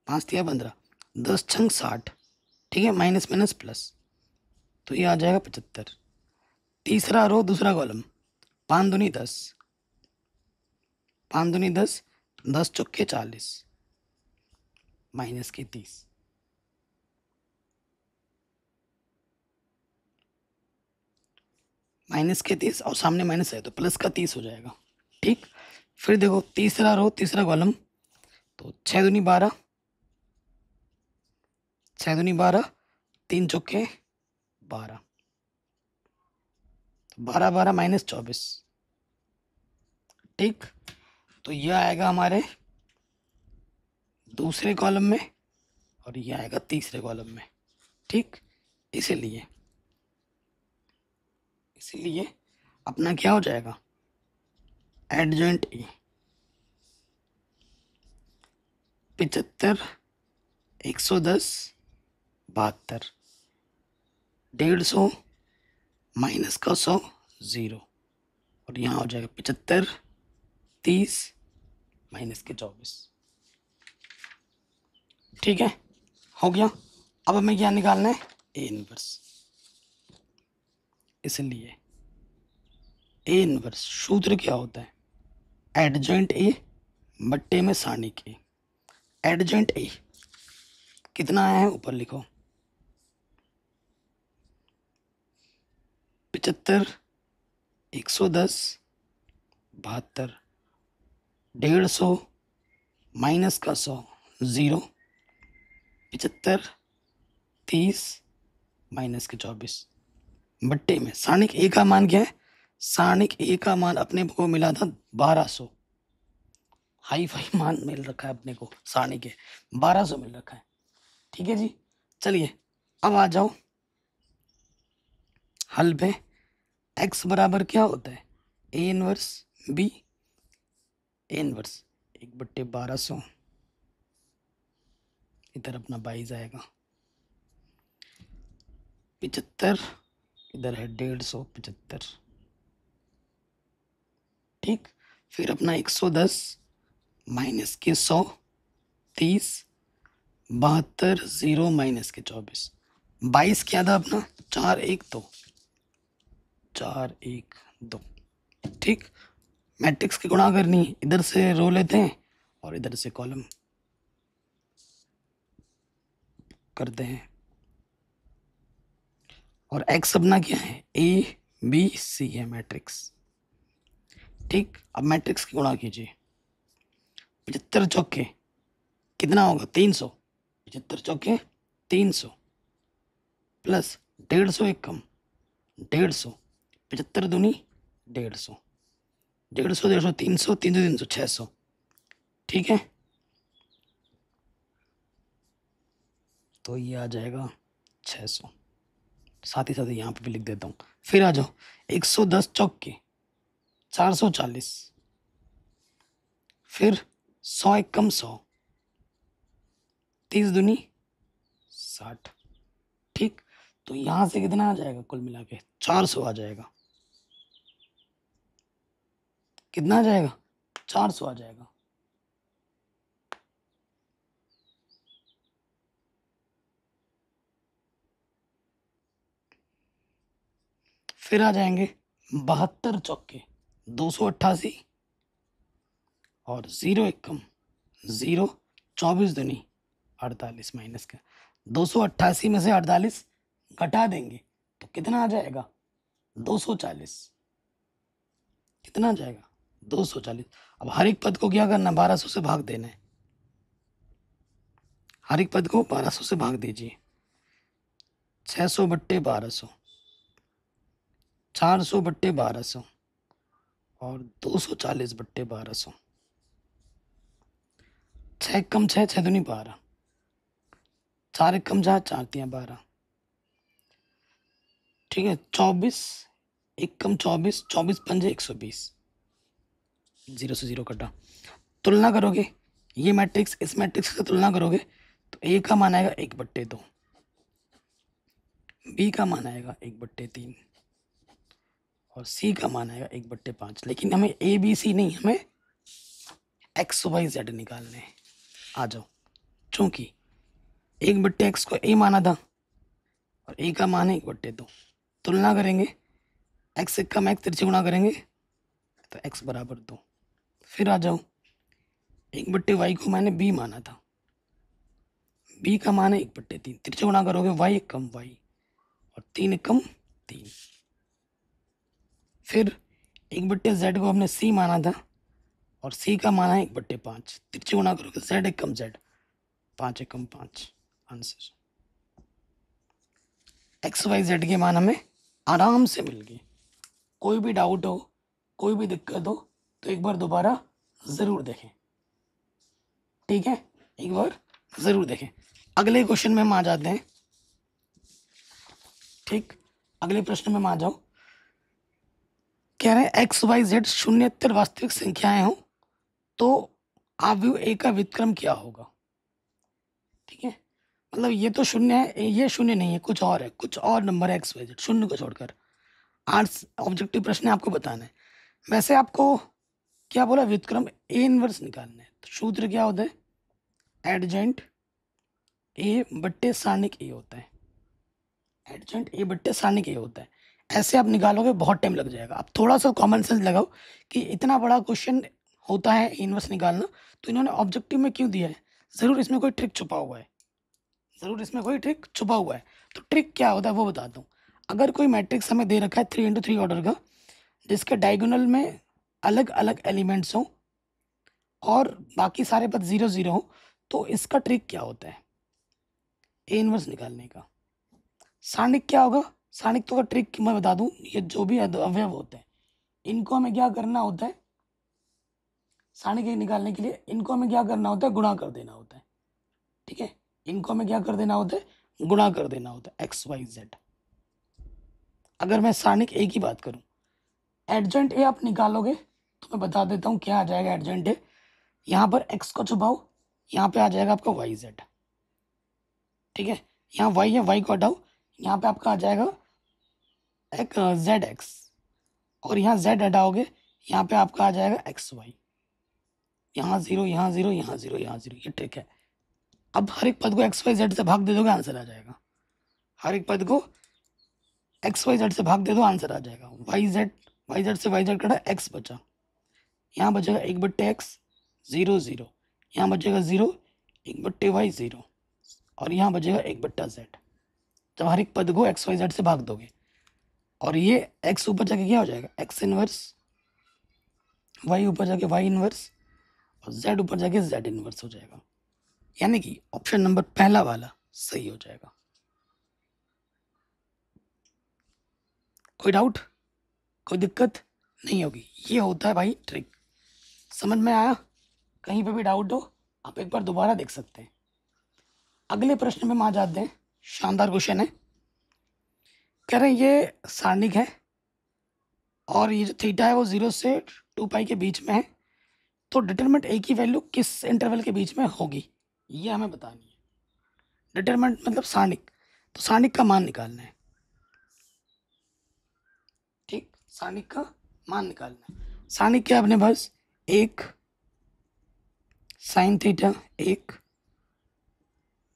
5 तिया 15, 10 छंग 60, ठीक है, माइनस माइनस प्लस, तो ये आ जाएगा 75। तीसरा रो दूसरा कॉलम, 5 दूनी 10, 5 दूनी 10, 10 चौके 40, माइनस के 30, माइनस के 30 और सामने माइनस है तो प्लस का 30 हो जाएगा। ठीक, फिर देखो तीसरा रो तीसरा कॉलम, तो 6 दूनी 12, 6 दूनी 12, 3 चौके 12, 12 12 माइनस 24। ठीक, तो यह आएगा हमारे दूसरे कॉलम में और यह आएगा तीसरे कॉलम में। ठीक, इसीलिए अपना क्या हो जाएगा, एडजॉइंट ए 75 110 72, 150 माइनस का 100 0, और यहाँ हो जाएगा 75 30 माइनस के 24। ठीक है, हो गया। अब हमें क्या निकालना है, ए इनवर्स। इसलिए ए इनवर्स सूत्र क्या होता है, एडजॉइंट ए बट्टे में सानिक ए। एडजॉइंट ए कितना आया है ऊपर लिखो, 75 110 72, 150 माइनस का 100 0, 75 30 माइनस के 24, बट्टे में सानिक ए का मान क्या है, सानिक ए का मान अपने को मिला था 1200, हाई फाई मान मिल रखा है अपने को, सानिक के 1200 मिल रखा है। ठीक है जी, चलिए अब आ जाओ हल पे। x बराबर क्या होता है, A inverse B, A inverse 1/1200, इधर अपना 22 आएगा, 75 इधर है 150 ठीक, फिर अपना 110 माइनस के 100 30 72 0 माइनस के 24, 22 क्या था अपना 4 1 2, 4 1 2। ठीक, मैट्रिक्स की गुणा करनी, इधर से रो लेते हैं और इधर से कॉलम करते हैं, और x अपना क्या है, ए बी सी है मैट्रिक्स। ठीक, अब मैट्रिक्स की गुणा कीजिए, 75 चौके कितना होगा 300, 75 चौके 300 प्लस 150 एक कम 150, 75 दूनी 150, 150 150 300 300 300 600। ठीक है, तो ये आ जाएगा 600, साथ ही साथ यहाँ पे भी लिख देता हूँ। फिर आ जाओ 110 चौके 440, फिर 100 एक कम 100, 30 दूनी 60। ठीक, तो यहां से कितना आ जाएगा, कुल मिला के 400 आ जाएगा, कितना आ जाएगा 400 आ जाएगा। फिर आ जाएंगे 72 चौके 288 और 0 एक कम 0, 24 दूनी 48 माइनस का 288 में से 48 घटा देंगे तो कितना आ जाएगा 240, कितना आ जाएगा 240। अब हर एक पद को क्या करना, 1200 से भाग देना है, हर एक पद को 1200 से भाग दीजिए, 600 बट्टे 1200, 400 बट्टे 1200 और 240 बट्टे 1200, 6 कम 6 6 दूनी 12, 4 एक कम 4 4 3 12। ठीक है, 24 एक कम 24, 24 पंजे 120, 0 से 0 कटा। तुलना करोगे ये मैट्रिक्स इस मैट्रिक्स से तुलना करोगे तो ए का मान आएगा 1/2, बी का मान आएगा 1/3 और सी का मान आएगा 1/5। लेकिन हमें ए बी सी नहीं, हमें एक्स वाई जेड निकालने हैं। आ जाओ, चूंकि 1/x को ए माना था और ए का मान है 1/2, तुलना करेंगे एक्स से कम एक्स तिरछे गुणा करेंगे तो एक्स बराबर 2। फिर आ जाओ, 1/y को मैंने बी माना था, बी का मान है 1/3, तिरछे गुणा करोगे वाई एक कम वाई और 3 एक कम 3। फिर 1/z को हमने सी माना था और सी का मान है 1/5, तिरछे गुणा करोगे z एक कम z, 5 एक कम 5। आंसर एक्स वाई जेड के मान हमें आराम से मिल गए। कोई भी डाउट हो, कोई भी दिक्कत हो तो एक बार दोबारा ज़रूर देखें, ठीक है, एक बार ज़रूर देखें। अगले क्वेश्चन में हम आ जाते हैं, ठीक, अगले प्रश्न में हम आ जाओ। कह रहे हैं एक्स वाई जेड शून्येतर वास्तविक संख्याएं हो तो आव्यूह ए का व्युत्क्रम क्या होगा। ठीक है, मतलब ये तो शून्य है, ये शून्य नहीं है, कुछ और है, कुछ और नंबर है एक्स वाई जेड शून्य को छोड़कर। आर्ट्स ऑब्जेक्टिव प्रश्न आपको बताना है। वैसे आपको क्या बोला, व्युत्क्रम ए इनवर्स निकालना है। तो सूत्र क्या होता है, एडजेंट ए बट्टे सारणिक ए होता है, एडजेंट ए बट्टे सारणिक ए होता है। ऐसे आप निकालोगे बहुत टाइम लग जाएगा। आप थोड़ा सा कॉमन सेंस लगाओ कि इतना बड़ा क्वेश्चन होता है इनवर्स निकालना, तो इन्होंने ऑब्जेक्टिव में क्यों दिया है, ज़रूर इसमें कोई ट्रिक छुपा हुआ है, ज़रूर इसमें कोई ट्रिक छुपा हुआ है। तो ट्रिक क्या होता है वो बताता हूँ। अगर कोई मैट्रिक्स हमें दे रखा है 3x3 ऑर्डर का, जिसके डायगोनल में अलग अलग एलिमेंट्स हों और बाकी सारे पद 0 0 हो, तो इसका ट्रिक क्या होता है ए इनवर्स निकालने का। सारणिक क्या होगा, सारणिक तो का ट्रिक मैं बता दूं, ये जो भी अवयव होते हैं इनको हमें क्या करना होता है, सारणिक निकालने के लिए इनको हमें क्या करना होता है, गुणा कर देना होता है। ठीक है, इनको हमें क्या कर देना होता है, गुणा कर देना होता है, एक्स वाई जेड। अगर मैं सारणिक ए की बात करूं, एडजेंट ए आप निकालोगे तो मैं बता देता हूं क्या आ जाएगा एडजेंट ए। यहाँ पर एक्स को छुपाओ, यहाँ पे आ जाएगा आपका वाई जेड। ठीक है, यहाँ वाई है, वाई को हटाओ, यहाँ पे आपका आ जाएगा एक जेड एक्स, और यहाँ जेड हटाओगे यहाँ पे आपका आ जाएगा एक्स वाई। यहाँ 0, यहाँ 0, यहाँ 0, यहाँ 0, ये ट्रिक है। अब हर एक पद को एक्स वाई जेड से भाग दे दोगे, आंसर आ जाएगा। हर एक पद को एक्स वाई जेड से भाग दे दो, आंसर आ जाएगा। वाई जेड से वाई जेड कटा, एक्स बचा, यहाँ बचेगा 1/x 0 0, यहाँ बचेगा 0 1/y 0, और यहाँ बचेगा 1/z। जब हर एक पद को एक्स वाई जेड से भाग दोगे और ये एक्स ऊपर जाके क्या हो जाएगा, एक्स इनवर्स, वाई ऊपर जाके वाई इनवर्स और जेड ऊपर जाके जेड इनवर्स हो जाएगा। यानी कि ऑप्शन नंबर पहला वाला सही हो जाएगा। कोई डाउट, कोई दिक्कत नहीं होगी, ये होता है भाई ट्रिक। समझ में आया, कहीं पे भी डाउट हो आप एक बार दोबारा देख सकते हैं। अगले प्रश्न में हम आ जाते हैं, शानदार क्वेश्चन है। कह रहे हैं ये सारणिक है और ये जो थीटा है वो 0 से 2π के बीच में है, तो डिटरमिनेंट ए की वैल्यू किस इंटरवल के बीच में होगी, ये हमें बतानी है। डिटरमिनेंट मतलब सारणिक, तो सारणिक का मान निकालना है। ठीक, सारणिक का मान निकालना है। सारणिक क्या अपने पास, 1 साइन थीटा 1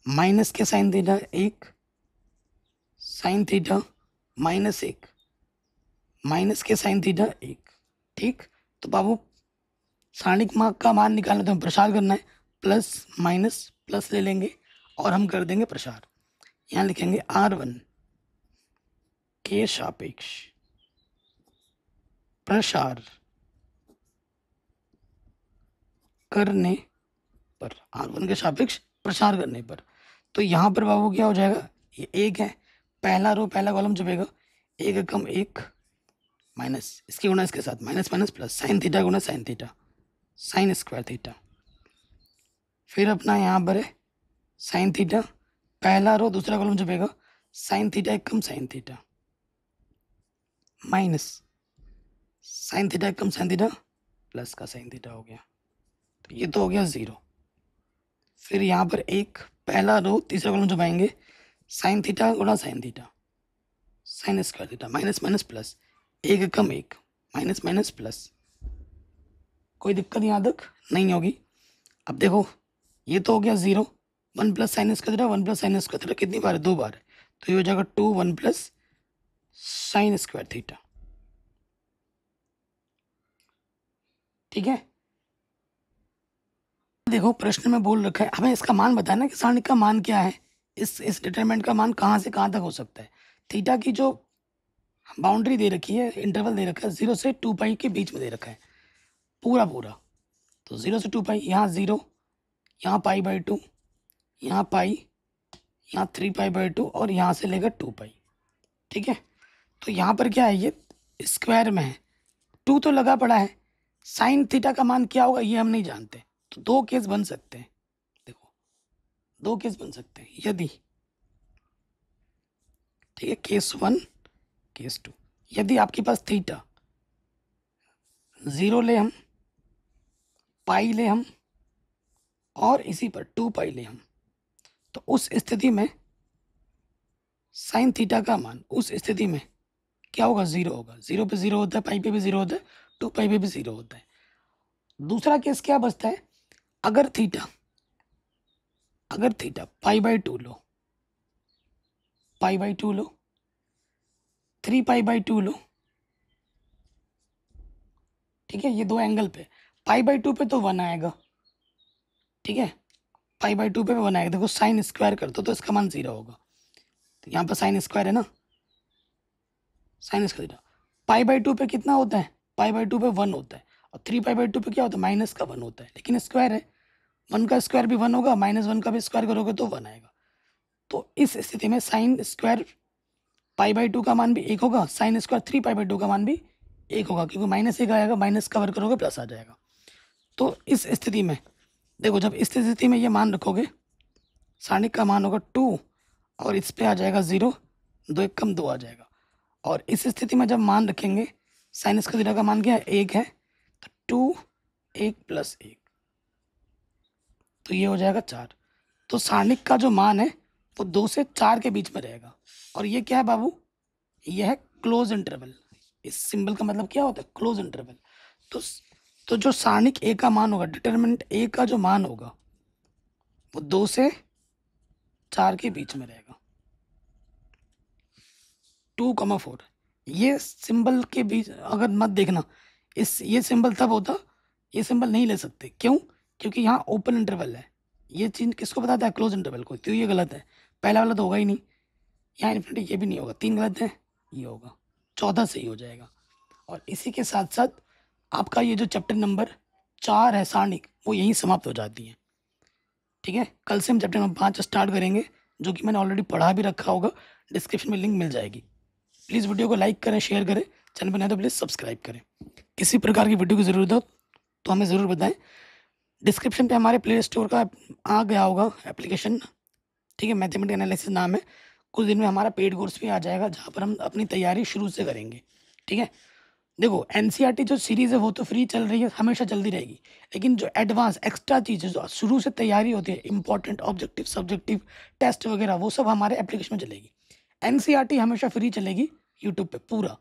माइनस के sign theta 1 sign theta minus 1 minus के साइन थीटा 1। ठीक, तो बाबू सारणिक का मान निकालना तो हमें प्रसार करना है, प्लस माइनस प्लस ले लेंगे और हम कर देंगे प्रसार। यहाँ लिखेंगे R1 के सापेक्ष प्रसार करने पर, R1 के सापेक्ष प्रसार करने पर, तो यहाँ पर बाबू क्या हो जाएगा, ये 1 है, पहला रो पहला कॉलम छुपेगा, 1 कम 1 माइनस इसकी गुणा इसके साथ, minus minus plus, sine theta गुणा sine theta, sine square theta. फिर अपना यहाँ पर है साइन थीटा, पहला रो दूसरा कॉलम छुपेगा, साइन थीटा 1 कम sine theta, minus sine theta कम साइन थीटा प्लस का साइन थीटा हो गया, तो ये तो हो गया 0। फिर यहाँ पर एक पहला रो तीसरा कॉलम जमाएंगे, साइन थीटा गुणा sine theta sine square theta minus minus plus, एक कम एक माइनस माइनस प्लस। कोई दिक्कत यहाँ तक नहीं होगी। अब देखो ये तो हो गया 0, 1 plus sign square theta 1 plus sign square theta कितनी बार है, 2 बार है, तो ये हो जाएगा 2 1 प्लस साइन स्क्वायर थीटा। ठीक है, देखो प्रश्न में बोल रखा है हमें इसका मान बताना कि सारणी का मान क्या है, इस डिटरमिनेंट का मान कहाँ से कहाँ तक हो सकता है। थीटा की जो बाउंड्री दे रखी है, इंटरवल दे रखा है 0 से 2 पाई के बीच में दे रखा है पूरा पूरा, तो 0 से 2 पाई, यहाँ 0, यहाँ पाई/2, यहाँ पाई, यहाँ 3 पाई/2 और यहाँ से लेकर 2 पाई। ठीक है, तो यहाँ पर क्या है, ये स्क्वायर में है, 2 तो लगा पड़ा है, साइन थीटा का मान क्या होगा ये हम नहीं जानते, तो 2 केस बन सकते हैं। देखो 2 केस बन सकते हैं यदि, ठीक है, केस 1 केस 2, यदि आपके पास थीटा 0 ले हम, पाई ले हम और इसी पर 2 पाई ले हम, तो उस स्थिति में साइन थीटा का मान उस स्थिति में क्या होगा, 0 होगा। 0 पे 0 होता है, पाई पे भी 0 होता है, 2 पाई पे भी 0 होता है। दूसरा केस क्या बचता है, अगर थीटा पाई/2 लो, पाई/2 लो, 3 पाई/2 लो, ठीक है, ये दो एंगल पे, पाई/2 पे तो 1 आएगा, ठीक है, पाई/2 पे 1 आएगा। देखो साइन स्क्वायर कर दो तो इसका मान 0 होगा, तो यहाँ पर साइन स्क्वायर है ना, साइन स्क्वायर थीटा पाई/2 पे कितना होता है, पाई/2 पे 1 होता है, और 3 पाई/2 पे क्या होता है, माइनस का 1 होता है, लेकिन स्क्वायर है, 1 का स्क्वायर भी 1 होगा, -1 का भी स्क्वायर करोगे तो 1 आएगा। तो इस स्थिति में साइन स्क्वायर पाई/2 का मान भी 1 होगा, साइन स्क्वायर 3 पाई/2 का मान भी 1 होगा, क्योंकि -1 आएगा, माइनस का वर्ग करोगे प्लस आ जाएगा। तो इस स्थिति में देखो, जब इस स्थिति में ये मान रखोगे, सारणी का मान होगा 2 और इस पे आ जाएगा 0, 2 1 कम 2 आ जाएगा। और इस स्थिति में जब मान रखेंगे, साइन स्क्वायर थीटा का मान क्या है, 1 है, तो 2 1 प्लस 1, तो ये हो जाएगा 4। तो सारणिक का जो मान है वो 2 से 4 के बीच में रहेगा। और ये क्या है बाबू, ये है क्लोज इंटरवल। इस सिंबल का मतलब क्या होता है, क्लोज इंटरवल। तो जो सारणिक ए का मान होगा, डिटरमिनेंट ए का जो मान होगा वो 2 से 4 के बीच में रहेगा। 2,4 ये सिंबल के बीच अगर मत देखना, ये सिंबल तब होता, ये सिंबल नहीं ले सकते, क्यों, क्योंकि यहाँ ओपन इंटरवल है। ये चीज किसको बताता है, क्लोज इंटरवल को, तो ये गलत है, पहला वाला तो होगा ही नहीं, यहाँ इन्फिनिटी ये भी नहीं होगा, 3 गलत है, ये होगा, 14 सही हो जाएगा। और इसी के साथ साथ आपका ये जो चैप्टर नंबर 4 है सारणिक, वो यहीं समाप्त हो जाती है। ठीक है, कल से हम चैप्टर नंबर 5 स्टार्ट करेंगे, जो कि मैंने ऑलरेडी पढ़ा भी रखा होगा, डिस्क्रिप्शन में लिंक मिल जाएगी। प्लीज़ वीडियो को लाइक करें, शेयर करें, चैनल पर नए तो प्लीज़ सब्सक्राइब करें। किसी प्रकार की वीडियो की ज़रूरत हो तो हमें ज़रूर बताएं। डिस्क्रिप्शन पे हमारे प्ले स्टोर का आ गया होगा एप्लीकेशन, ठीक है, मैथमेटिक्स एनालिसिस नाम है। कुछ दिन में हमारा पेड कोर्स भी आ जाएगा, जहाँ पर हम अपनी तैयारी शुरू से करेंगे। ठीक है, देखो एनसीईआरटी जो सीरीज़ है वो तो फ्री चल रही है, हमेशा चलती रहेगी, लेकिन जो एडवांस एक्स्ट्रा चीज़ें जो शुरू से तैयारी होती है, इंपॉर्टेंट ऑब्जेक्टिव सब्जेक्टिव टेस्ट वगैरह, वो सब हमारे एप्लीकेशन में चलेगी। एनसीईआरटी हमेशा फ्री चलेगी यूट्यूब पे पूरा।